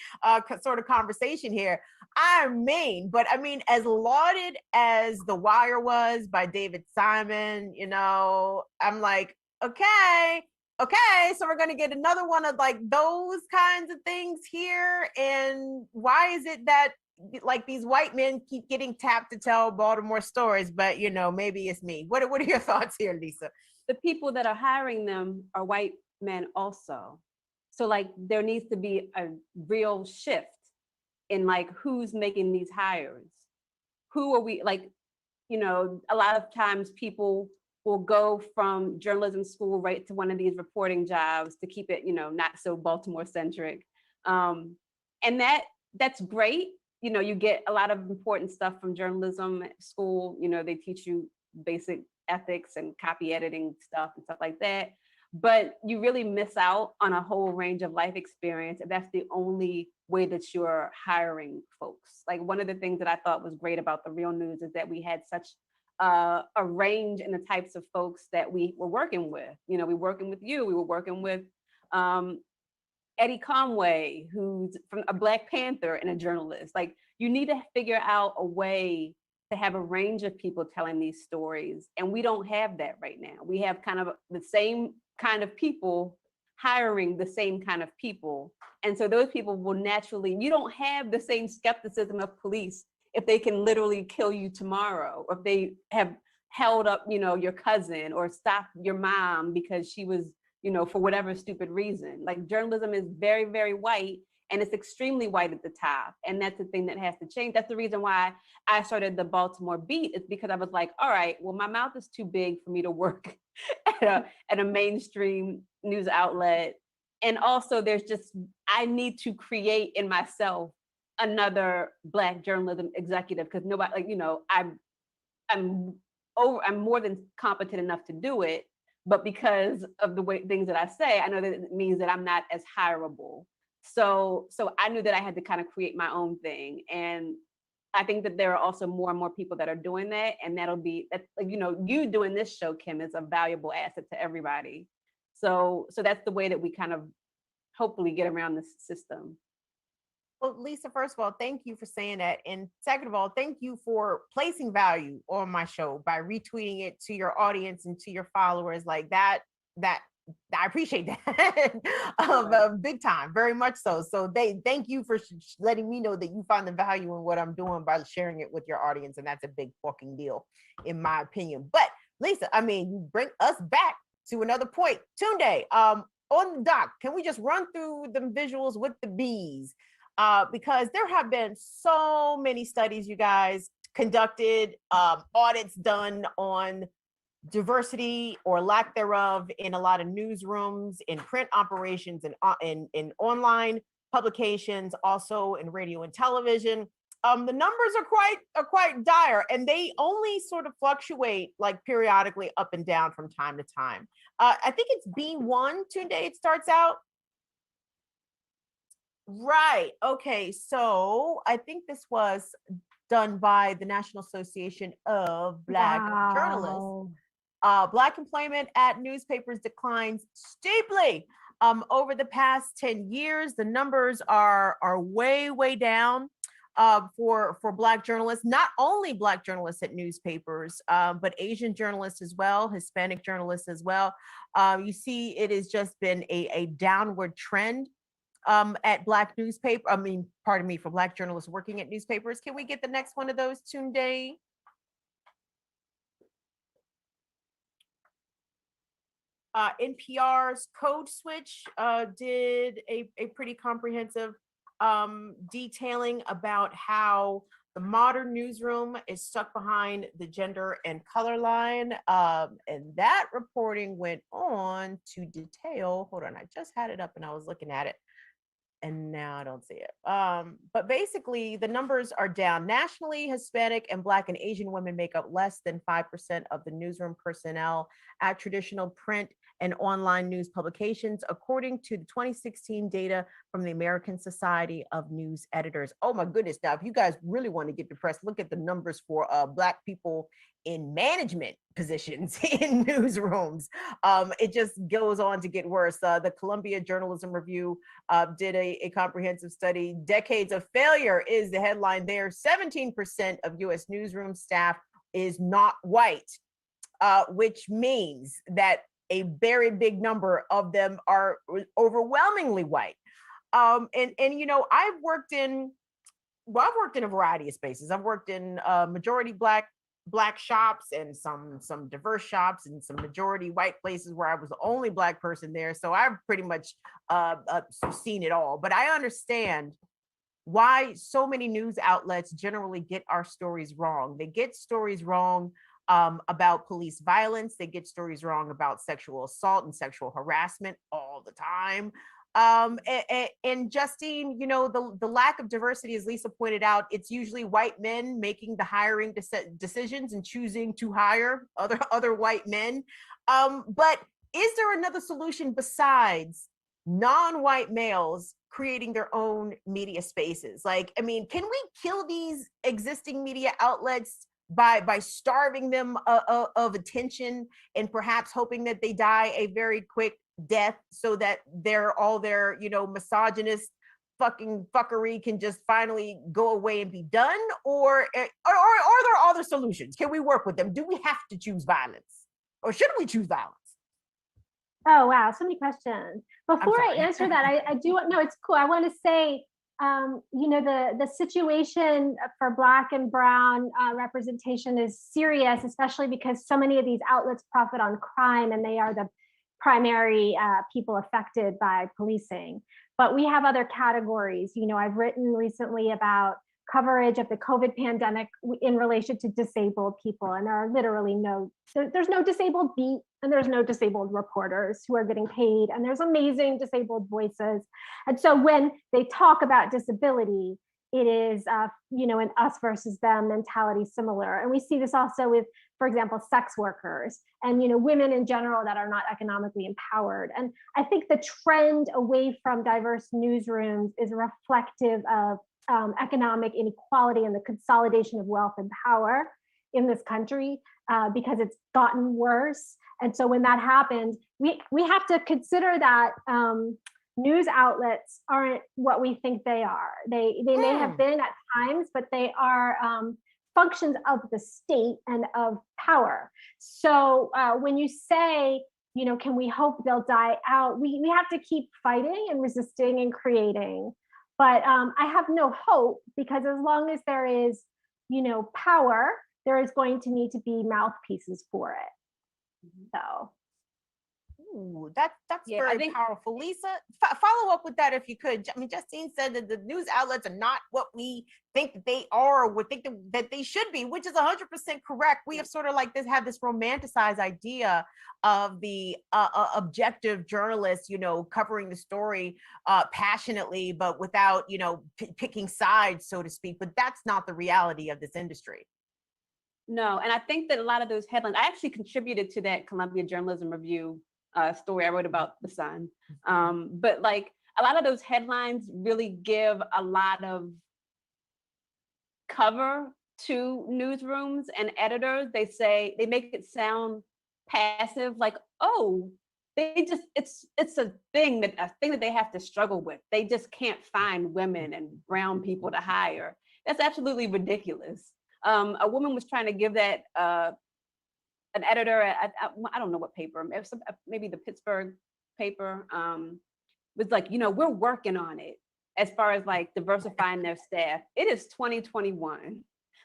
sort of conversation here. I'm Maine, but I mean, as lauded as The Wire was by David Simon, I'm like, okay, so we're going to get another one of like those kinds of things here. And why is it that like these white men keep getting tapped to tell Baltimore stories, but maybe it's me. What are your thoughts here, Lisa? The people that are hiring them are white men also. So like there needs to be a real shift in like who's making these hires. Who are we, like, a lot of times people will go from journalism school right to one of these reporting jobs to keep it, not so Baltimore centric. And that's great. You get a lot of important stuff from journalism school. They teach you basic ethics and copy editing stuff and stuff like that. But you really miss out on a whole range of life experience if that's the only way that you're hiring folks. Like, one of the things that I thought was great about The Real News is that we had such a range in the types of folks that we were working with. We were working with you, we were working with Eddie Conway, who's from a Black Panther and a journalist. Like, you need to figure out a way to have a range of people telling these stories. And we don't have that right now. We have kind of the same kind of people hiring the same kind of people. And so those people will naturally, you don't have the same skepticism of police if they can literally kill you tomorrow, or if they have held up, your cousin, or stopped your mom because she was, for whatever stupid reason. Like, journalism is very, very white, and it's extremely white at the top. And that's the thing that has to change. That's the reason why I started the Baltimore Beat. It's because I was like, all right, well, my mouth is too big for me to work at a mainstream news outlet. And also I need to create in myself another Black journalism executive, because nobody, I'm more than competent enough to do it. But because of the way things that I say, I know that it means that I'm not as hireable. So I knew that I had to kind of create my own thing. And I think that there are also more and more people that are doing that. And you doing this show, Kim, is a valuable asset to everybody. So that's the way that we kind of hopefully get around this system. Well, Lisa, first of all, thank you for saying that. And second of all, thank you for placing value on my show by retweeting it to your audience and to your followers. Like that I appreciate that big time, very much so. So thank you for letting me know that you find the value in what I'm doing by sharing it with your audience. And that's a big fucking deal, in my opinion. But Lisa, you bring us back to another point. Tunde, on the doc, can we just run through the visuals with the bees? Because there have been so many studies, you guys, conducted, audits done on diversity or lack thereof in a lot of newsrooms, in print operations, and in online publications, also in radio and television. The numbers are quite dire, and they only sort of fluctuate like periodically up and down from time to time. I think it's B1 today. It starts out. Right. Okay. So I think this was done by the National Association of Black Journalists. Black employment at newspapers declines steeply over the past 10 years. The numbers are way, way down for Black journalists, not only Black journalists at newspapers, but Asian journalists as well, Hispanic journalists as well. You see, it has just been a downward trend at Black for Black journalists working at newspapers. Can we get the next one of those, Tunde? NPR's Code Switch did a pretty comprehensive detailing about how the modern newsroom is stuck behind the gender and color line. And that reporting went on to detail, hold on, I just had it up and I was looking at it, and now I don't see it. But basically, the numbers are down. Nationally, Hispanic and Black and Asian women make up less than 5% of the newsroom personnel at traditional print and online news publications, according to the 2016 data from the American Society of News Editors. Oh my goodness. Now, if you guys really want to get depressed, look at the numbers for Black people in management positions in newsrooms. It just goes on to get worse. The Columbia Journalism Review did a comprehensive study. Decades of failure is the headline there. 17% of US newsroom staff is not white, which means that a very big number of them are overwhelmingly white. And I've worked in a variety of spaces. I've worked in majority black shops and some diverse shops and some majority white places where I was the only Black person there. So I've pretty much seen it all. But I understand why so many news outlets generally get our stories wrong. They get stories wrong about police violence. They get stories wrong about sexual assault and sexual harassment all the time. And Justine, you know, the lack of diversity, as Lisa pointed out, it's usually white men making the hiring decisions and choosing to hire other white men. But is there another solution besides non-white males creating their own media spaces? Like, I mean, can we kill these existing media outlets by starving them of attention and perhaps hoping that they die a very quick death so that all their, you know, misogynist fuckery can just finally go away and be done? Or are there other solutions? Can we work with them? Do we have to choose violence, or should we choose violence? Oh, wow. So many questions. Before I answer that, I do want, no, it's cool. I want to say, you know, the situation for Black and Brown representation is serious, especially because so many of these outlets profit on crime and they are the primary people affected by policing. But we have other categories. You know, I've written recently about coverage of the COVID pandemic in relation to disabled people. And there are literally there's no disabled beat and there's no disabled reporters who are getting paid. And there's amazing disabled voices. And so when they talk about disability, it is, you know, an us versus them mentality similar. And we see this also with, for example, sex workers and, you know, women in general that are not economically empowered. And I think the trend away from diverse newsrooms is reflective of economic inequality and the consolidation of wealth and power in this country, because it's gotten worse. And so when that happens, we have to consider that news outlets aren't what we think they are. They may have been at times, but they are functions of the state and of power. So when you say, you know, can we hope they'll die out? We have to keep fighting and resisting and creating. But I have no hope, because as long as there is, you know, power, there is going to need to be mouthpieces for it. So. Ooh, that's very powerful. Lisa, follow up with that if you could. I mean, Justine said that the news outlets are not what we think that they are, or would think that they should be, which is 100% correct. We have sort of like have this romanticized idea of the objective journalist, you know, covering the story passionately, but without, you know, picking sides, so to speak. But that's not the reality of this industry. No, and I think that a lot of those headlines, I actually contributed to that Columbia Journalism Review story I wrote about the Sun. But like a lot of those headlines really give a lot of cover to newsrooms and editors. They make it sound passive, like, oh, it's a thing that they have to struggle with. They just can't find women and brown people to hire. That's absolutely ridiculous. A woman was trying to give that an editor at I don't know what paper, maybe the Pittsburgh paper, was like, you know, we're working on it as far as like diversifying their staff. It is 2021.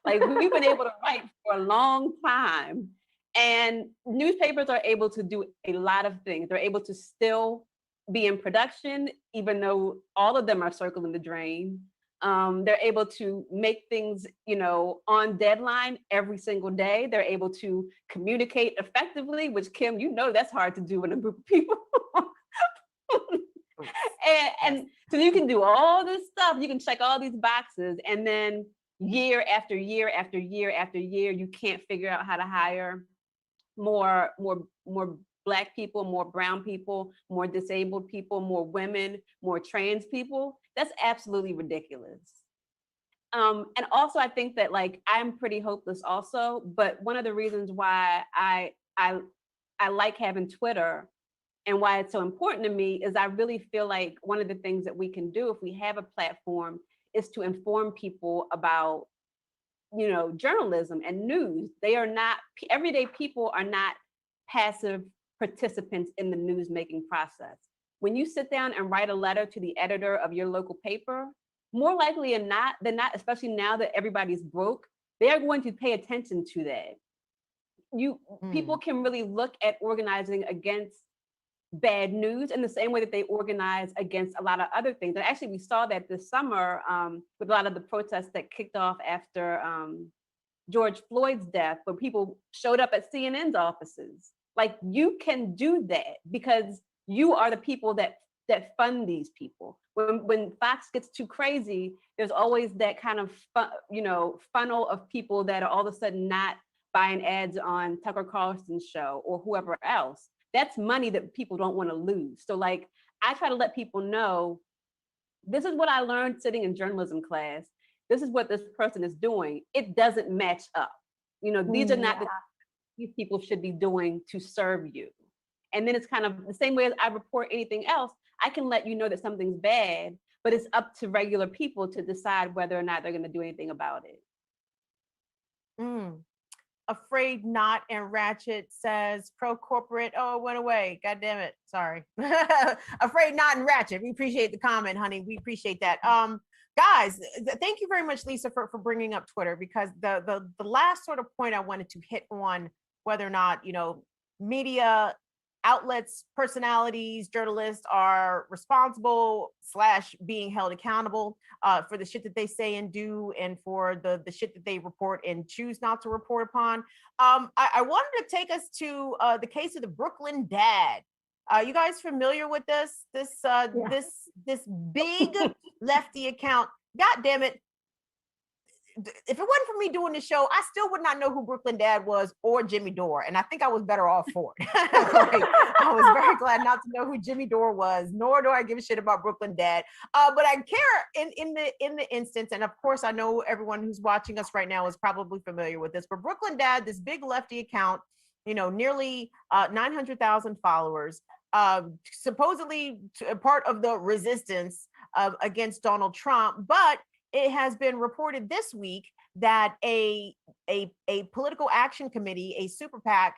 Like, we've been able to write for a long time, and newspapers are able to do a lot of things. They're able to still be in production, even though all of them are circling the drain. They're able to make things, you know, on deadline every single day. They're able to communicate effectively, which, Kim, you know, that's hard to do in a group of people. and so you can do all this stuff. You can check all these boxes, and then year after year after year after year, you can't figure out how to hire more Black people, more brown people, more disabled people, more women, more trans people. That's absolutely ridiculous. And also, I think that, like, I'm pretty hopeless also, but one of the reasons why I like having Twitter and why it's so important to me is I really feel like one of the things that we can do if we have a platform is to inform people about, you know, journalism and news. They are not, everyday people are not passive participants in the news making process. When you sit down and write a letter to the editor of your local paper, more likely than not, especially now that everybody's broke, they are going to pay attention to that. People can really look at organizing against bad news in the same way that they organize against a lot of other things. And actually, we saw that this summer with a lot of the protests that kicked off after George Floyd's death, where people showed up at CNN's offices. Like, you can do that because you are the people that fund these people. When Fox gets too crazy, there's always that kind of funnel of people that are all of a sudden not buying ads on Tucker Carlson's show or whoever else. That's money that people don't want to lose. So like, I try to let people know, this is what I learned sitting in journalism class. This is what this person is doing. It doesn't match up. These are not the these people should be doing to serve you. And then it's kind of the same way as I report anything else. I can let you know that something's bad, but it's up to regular people to decide whether or not they're going to do anything about it. Afraid Not and Ratchet says pro corporate. Oh, it went away. God damn it. Sorry. Afraid Not and Ratchet. We appreciate the comment, honey. We appreciate that. Guys, thank you very much, Lisa, for bringing up Twitter, because the last sort of point I wanted to hit on whether or not, media outlets, personalities, journalists are responsible / being held accountable for the shit that they say and do, and for the shit that they report and choose not to report upon. I wanted to take us to the case of the Brooklyn Dad. You guys familiar with this big lefty account? God damn it. If it wasn't for me doing the show, I still would not know who Brooklyn Dad was or Jimmy Dore. And I think I was better off for it. I was very glad not to know who Jimmy Dore was, nor do I give a shit about Brooklyn Dad. But I care in the instance, and of course I know everyone who's watching us right now is probably familiar with this, but Brooklyn Dad, this big lefty account, nearly 900,000 followers, supposedly a part of the resistance against Donald Trump, but it has been reported this week that a political action committee, a super PAC,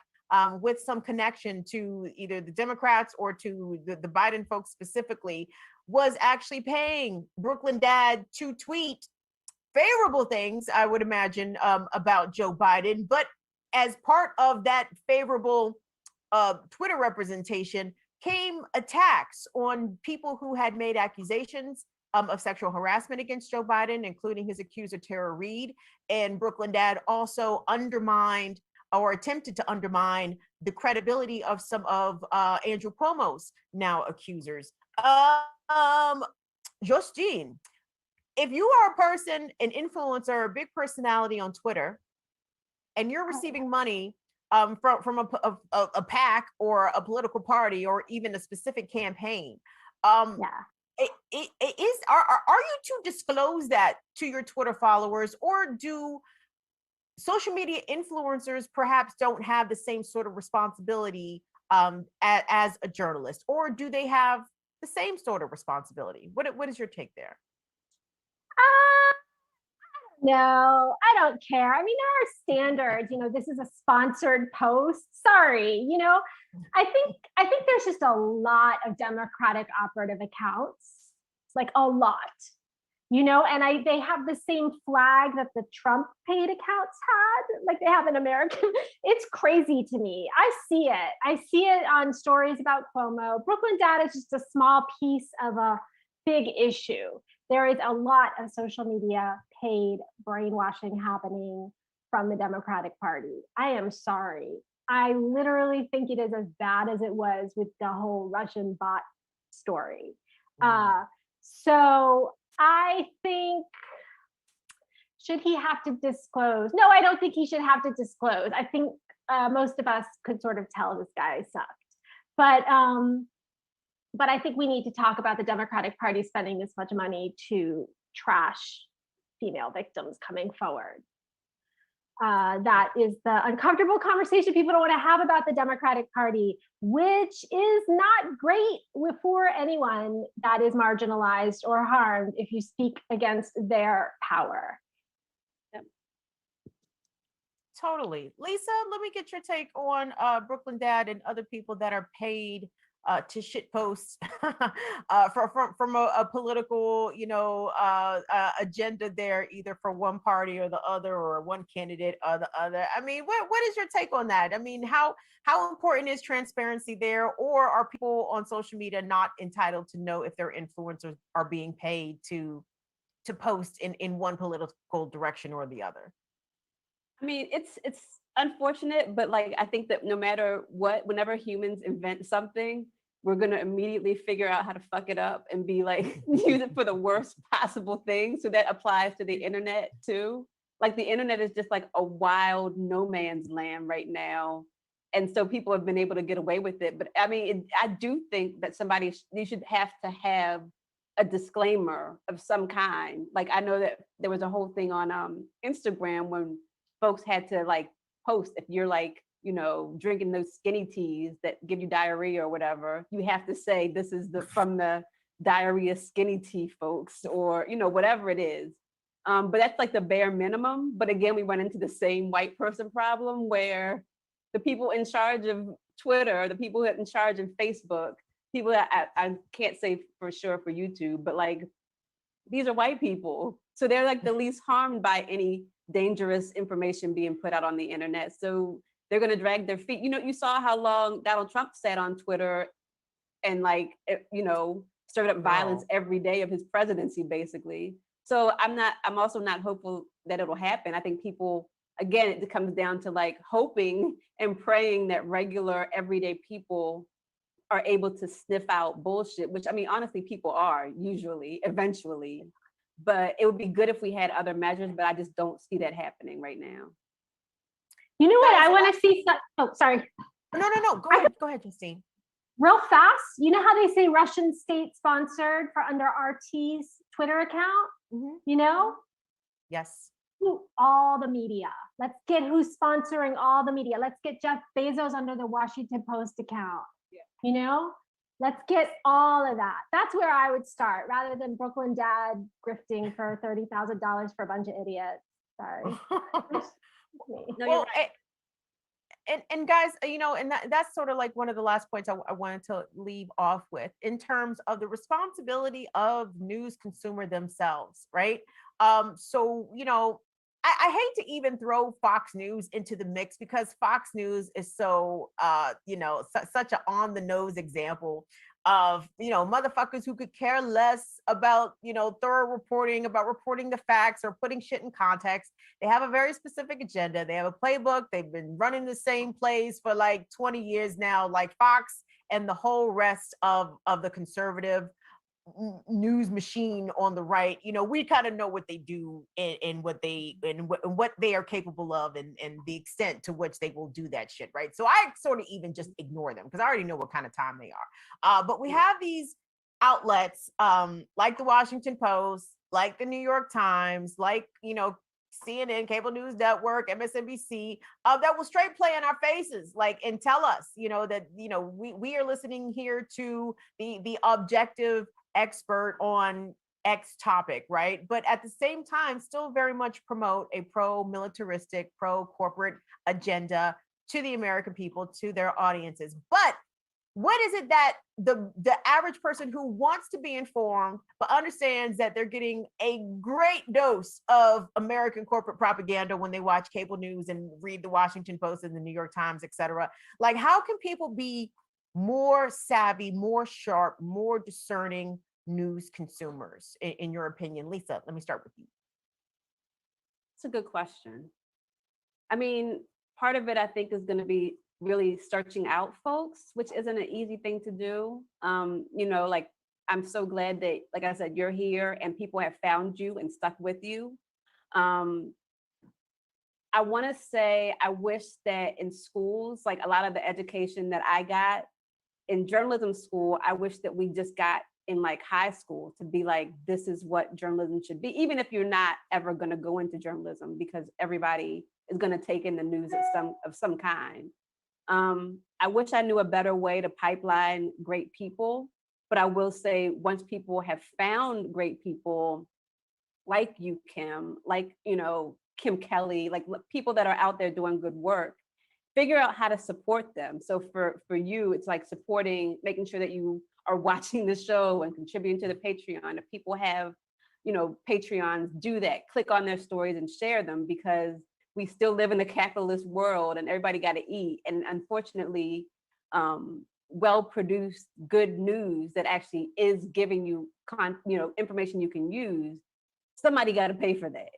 with some connection to either the Democrats or to the Biden folks specifically, was actually paying Brooklyn Dad to tweet favorable things, I would imagine, about Joe Biden. But as part of that favorable Twitter representation came attacks on people who had made accusations of sexual harassment against Joe Biden, including his accuser, Tara Reid. And Brooklyn Dad also undermined or attempted to undermine the credibility of some of Andrew Cuomo's now accusers. Justine, if you are a person, an influencer, a big personality on Twitter, and you're receiving money from a PAC or a political party or even a specific campaign, are you to disclose that to your Twitter followers, or do social media influencers perhaps don't have the same sort of responsibility as a journalist, or do they have the same sort of responsibility? What is your take there? No, I don't care. I mean, there are standards. This is a sponsored post. Sorry, I think there's just a lot of Democratic operative accounts, like a lot, and they have the same flag that the Trump paid accounts had, like they have an American. It's crazy to me. I see it on stories about Cuomo. Brooklyn Dad is just a small piece of a big issue. There is a lot of social media paid brainwashing happening from the Democratic Party. I am sorry. I literally think it is as bad as it was with the whole Russian bot story. So I think, should he have to disclose? No, I don't think he should have to disclose. I think most of us could sort of tell this guy sucked. But I think we need to talk about the Democratic Party spending this much money to trash female victims coming forward. That is the uncomfortable conversation people don't want to have about the Democratic Party, which is not great for anyone that is marginalized or harmed if you speak against their power. Yep. Totally. Lisa, let me get your take on Brooklyn Dad and other people that are paid to shit post from a political, agenda there, either for one party or the other, or one candidate or the other. I mean, what is your take on that? I mean, how important is transparency there, or are people on social media not entitled to know if their influencers are being paid to post in one political direction or the other? I mean, it's unfortunate, but like I think that no matter what, whenever humans invent something, we're gonna immediately figure out how to fuck it up and be like use it for the worst possible thing. So that applies to the internet too. Like the internet is just like a wild no man's land right now. And so people have been able to get away with it. But I mean, I do think that you should have to have a disclaimer of some kind. Like I know that there was a whole thing on Instagram when folks had to like post if you're like, you know, drinking those skinny teas that give you diarrhea or whatever, you have to say this is from the diarrhea skinny tea folks, or you know, whatever it is. But that's like the bare minimum. But again, we run into the same white person problem where the people in charge of Twitter, the people in charge of Facebook, people that I can't say for sure for YouTube, but like these are white people. So they're like the least harmed by any dangerous information being put out on the internet. So they're going to drag their feet. You know, you saw how long Donald Trump sat on Twitter and like, you know, stirred up violence every day of his presidency, basically. So I'm also not hopeful that it'll happen. I think people, again, it comes down to like hoping and praying that regular everyday people are able to sniff out bullshit, which I mean, honestly, people are usually, eventually, but it would be good if we had other measures, but I just don't see that happening right now. You know what? I want to see. Oh, sorry. No. Go ahead, Justine. Real fast. You know how they say Russian state sponsored for under RT's Twitter account? Mm-hmm. You know? Yes. All the media. Let's get who's sponsoring all the media. Let's get Jeff Bezos under the Washington Post account. Yeah. You know? Let's get all of that. That's where I would start, rather than Brooklyn Dad grifting for $30,000 for a bunch of idiots. Sorry. No, you're right. And guys, you know, and that's sort of like one of the last points I wanted to leave off with in terms of the responsibility of news consumer themselves, right? So, you know, I hate to even throw Fox News into the mix because Fox News is so, you know, such an on the nose example of, you know, motherfuckers who could care less about, you know, thorough reporting, about reporting the facts or putting shit in context. They have a very specific agenda. They have a playbook. They've been running the same plays for like 20 years now, like Fox and the whole rest of the conservative news machine on the right. You know, we kind of know what they do and what they are capable of and the extent to which they will do that shit, right? So I sort of even just ignore them because I already know what kind of time they are. But we have these outlets like the Washington Post, like the New York Times, like, you know, CNN, Cable News Network, MSNBC, that will straight play in our faces, like, and tell us, you know, that, you know, we are listening here to the objective expert on X topic, right? But at the same time, still very much promote a pro-militaristic, pro-corporate agenda to the American people, to their audiences. But what is it that the average person who wants to be informed but understands that they're getting a great dose of American corporate propaganda when they watch cable news and read the Washington Post and the New York Times, et cetera? Like, how can people be more savvy, more sharp, more discerning news consumers, in your opinion? Lisa, let me start with you. It's a good question. I mean, part of it, I think, is going to be really searching out folks, which isn't an easy thing to do. You know, like, I'm so glad that, like I said, you're here and people have found you and stuck with you. I want to say, I wish that in schools, like a lot of the education that I got in journalism school, I wish that we just got in like high school to be like, this is what journalism should be, even if you're not ever going to go into journalism, because everybody is going to take in the news of some kind. I wish I knew a better way to pipeline great people, but I will say, once people have found great people like you, Kim, like, you know, Kim Kelly, like people that are out there doing good work, figure out how to support them. So for you, it's like supporting, making sure that you are watching the show and contributing to the Patreon. If people have, you know, Patreons, do that. Click on their stories and share them, because we still live in a capitalist world and everybody got to eat. And unfortunately, well-produced, good news that actually is giving you, you know, information you can use, somebody got to pay for that.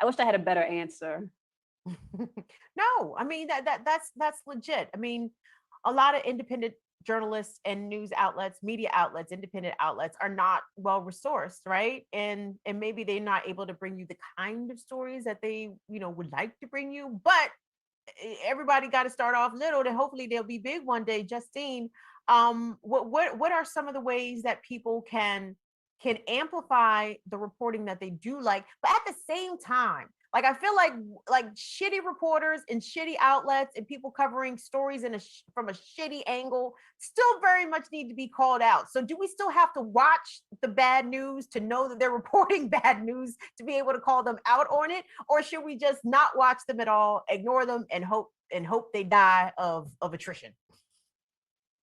I wish I had a better answer. No, I mean that's legit. I mean, a lot of independent journalists and news outlets, media outlets, independent outlets are not well resourced, right? And maybe they're not able to bring you the kind of stories that they, would like to bring you, but everybody got to start off little, and hopefully they'll be big one day. Justine, what are some of the ways that people can amplify the reporting that they do like, but at the same time, like I feel like shitty reporters and shitty outlets and people covering stories from a shitty angle still very much need to be called out. So do we still have to watch the bad news to know that they're reporting bad news to be able to call them out on it, or should we just not watch them at all, ignore them, and hope they die of attrition?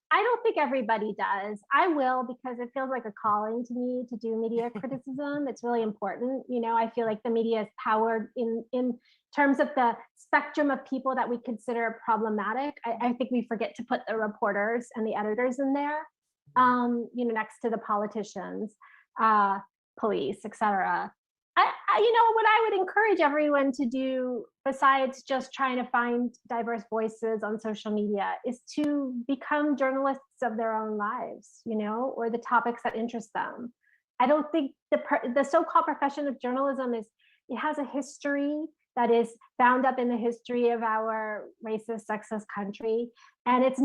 I don't think everybody does. I will, because it feels like a calling to me to do media criticism. It's really important. I feel like the media is powered in terms of the spectrum of people that we consider problematic. I think we forget to put the reporters and the editors in there, next to the politicians, police, etc. What I would encourage everyone to do, besides just trying to find diverse voices on social media, is to become journalists of their own lives, or the topics that interest them. I don't think the so-called profession of journalism it has a history that is bound up in the history of our racist, sexist country. And it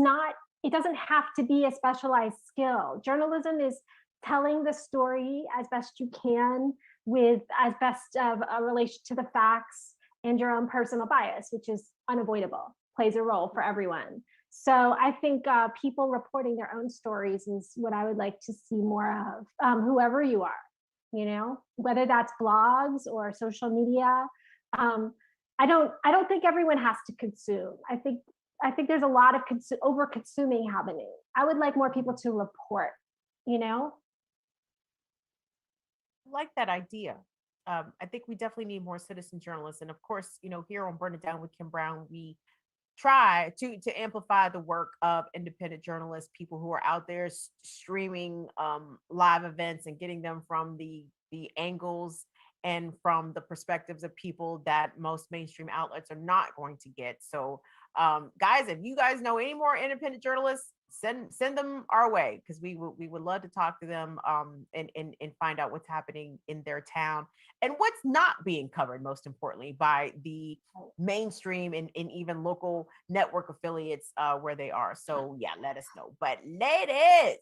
doesn't have to be a specialized skill. Journalism is telling the story as best you can, with as best of a relation to the facts, and your own personal bias, which is unavoidable, plays a role for everyone. So I think people reporting their own stories is what I would like to see more of, whoever you are, whether that's blogs or social media. I don't think everyone has to consume. I think there's a lot of over consuming happening. I would like more people to report, Like that idea. I think we definitely need more citizen journalists. And of course, here on Burn It Down with Kim Brown, we try to amplify the work of independent journalists, people who are out there streaming live events and getting them from the angles and from the perspectives of people that most mainstream outlets are not going to get. So guys, if you guys know any more independent journalists, send them our way, because we would love to talk to them and find out what's happening in their town and what's not being covered, most importantly, by the mainstream and even local network affiliates where they are. So yeah, let us know. But ladies,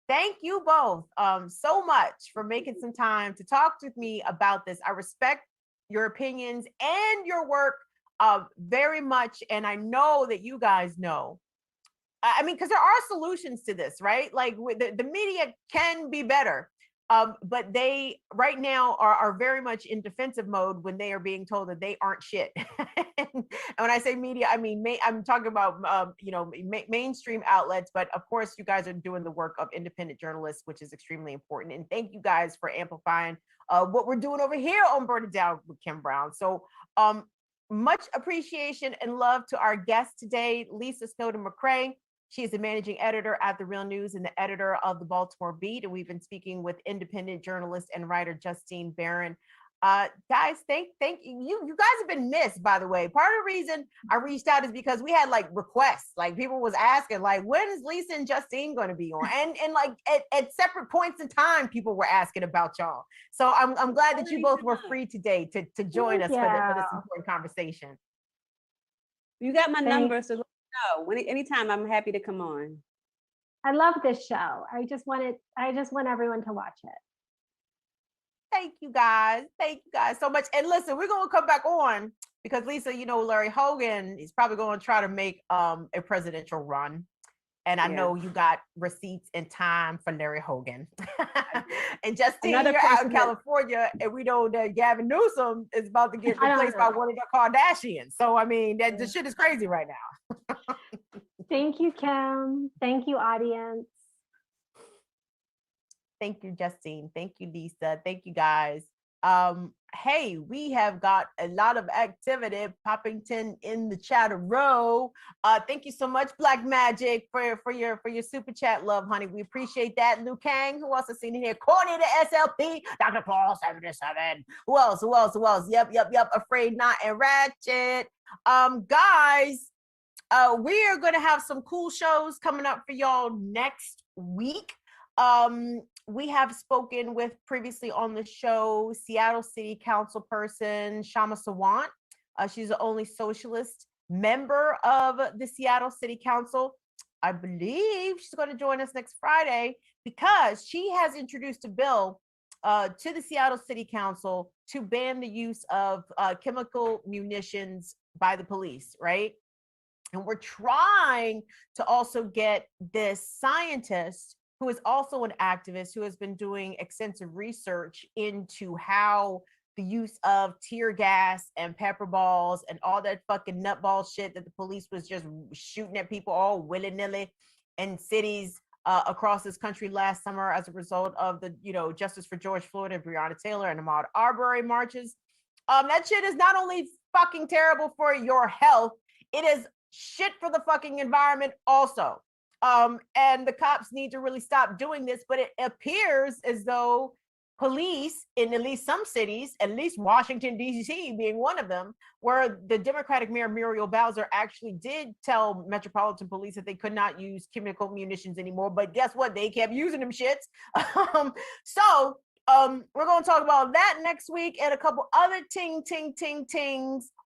thank you both so much for making some time to talk with me about this. I respect your opinions and your work very much, and I know that you guys know. I mean, because there are solutions to this, right? Like the media can be better, but they right now are very much in defensive mode when they are being told that they aren't shit. And when I say media, I mean I'm talking about mainstream outlets, but of course you guys are doing the work of independent journalists, which is extremely important. And thank you guys for amplifying what we're doing over here on Burn It Down with Kim Brown. So much appreciation and love to our guest today, Lisa Snowden-McCray. She is the managing editor at The Real News and the editor of the Baltimore Beat. And we've been speaking with independent journalist and writer Justine Barron. Guys, thank you. You guys have been missed, by the way. Part of the reason I reached out is because we had like requests, like people was asking, like, when is Lisa and Justine going to be on? And like at separate points in time, people were asking about y'all. So I'm glad that you both were free today to join us for this important conversation. You got my number, so anytime I'm happy to come on. I love this show. I just want everyone to watch it. Thank you guys so much. And listen, we're going to come back on because Lisa, Larry Hogan is probably going to try to make a presidential run. And I know you got receipts in time for Larry Hogan. And Justine, you're out in California, and we know that Gavin Newsom is about to get replaced by one of the Kardashians. So, I mean, the shit is crazy right now. Thank you, Kim. Thank you, audience. Thank you, Justine. Thank you, Lisa. Thank you, guys. Hey, we have got a lot of activity. Poppington in the chat row. Thank you so much, Black Magic, for your super chat, love, honey. We appreciate that. Liu Kang, who else has seen in here? Corny the SLP, Dr. Paul 77. Who else? Yep. Afraid Not and Ratchet. Guys, we are going to have some cool shows coming up for y'all next week. We have spoken with previously on the show Seattle City Council person Shama Sawant. She's the only socialist member of the Seattle City Council. I believe she's going to join us next Friday because she has introduced a bill to the Seattle City Council to ban the use of chemical munitions by the police, right? And we're trying to also get this scientist who is also an activist who has been doing extensive research into how the use of tear gas and pepper balls and all that fucking nutball shit that the police was just shooting at people all willy-nilly in cities across this country last summer as a result of the, Justice for George Floyd and Breonna Taylor and Ahmaud Arbery marches. That shit is not only fucking terrible for your health, it is shit for the fucking environment also. And the cops need to really stop doing this, but it appears as though police in at least some cities, at least Washington, D.C. being one of them, where the Democratic Mayor Muriel Bowser actually did tell Metropolitan Police that they could not use chemical munitions anymore. But guess what? They kept using them shits. So we're going to talk about that next week and a couple other tings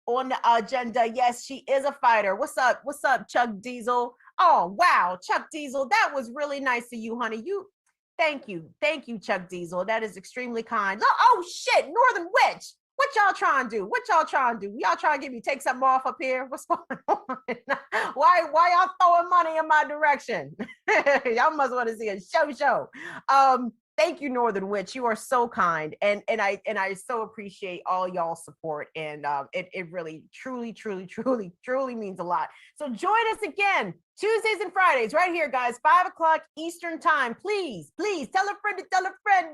on the agenda. Yes, she is a fighter. What's up, Chuck Diesel? Oh, wow, Chuck Diesel, that was really nice of you, honey. Thank you, Chuck Diesel. That is extremely kind. Oh, shit, Northern Witch. What y'all trying to do? Y'all trying to get me take something off up here? What's going on? Why y'all throwing money in my direction? Y'all must want to see a show. Thank you, Northern Witch. You are so kind, and I so appreciate all y'all's support, and it really, truly means a lot. So join us again Tuesdays and Fridays right here, guys, 5:00 Eastern time. Please tell a friend,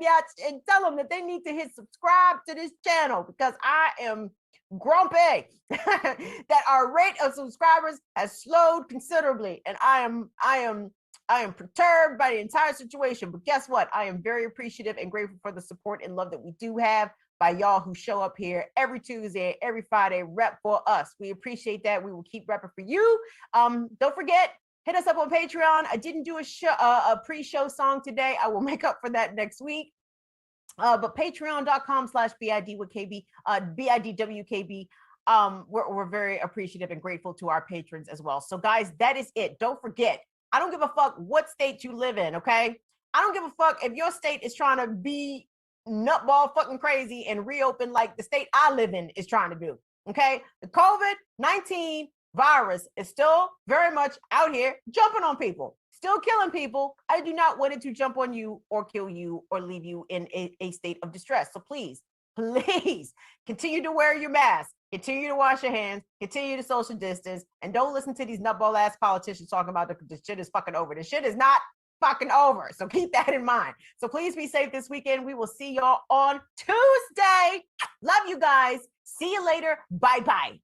bitch, and tell them that they need to hit subscribe to this channel because I am grumpy that our rate of subscribers has slowed considerably, and I am perturbed by the entire situation, but guess what? I am very appreciative and grateful for the support and love that we do have by y'all who show up here every Tuesday, every Friday, rep for us. We appreciate that. We will keep repping for you. Don't forget, hit us up on Patreon. I didn't do a pre-show song today. I will make up for that next week. But patreon.com/BIDWKB, BIDWKB. We're very appreciative and grateful to our patrons as well. So guys, that is it. Don't forget, I don't give a fuck what state you live in, okay? I don't give a fuck if your state is trying to be nutball fucking crazy and reopen like the state I live in is trying to do, okay? The COVID-19 virus is still very much out here jumping on people, still killing people. I do not want it to jump on you or kill you or leave you in a state of distress. So please continue to wear your mask. Continue to wash your hands, continue to social distance, and don't listen to these nutball ass politicians talking about the shit is fucking over. The shit is not fucking over. So keep that in mind. So please be safe this weekend. We will see y'all on Tuesday. Love you guys. See you later. Bye-bye.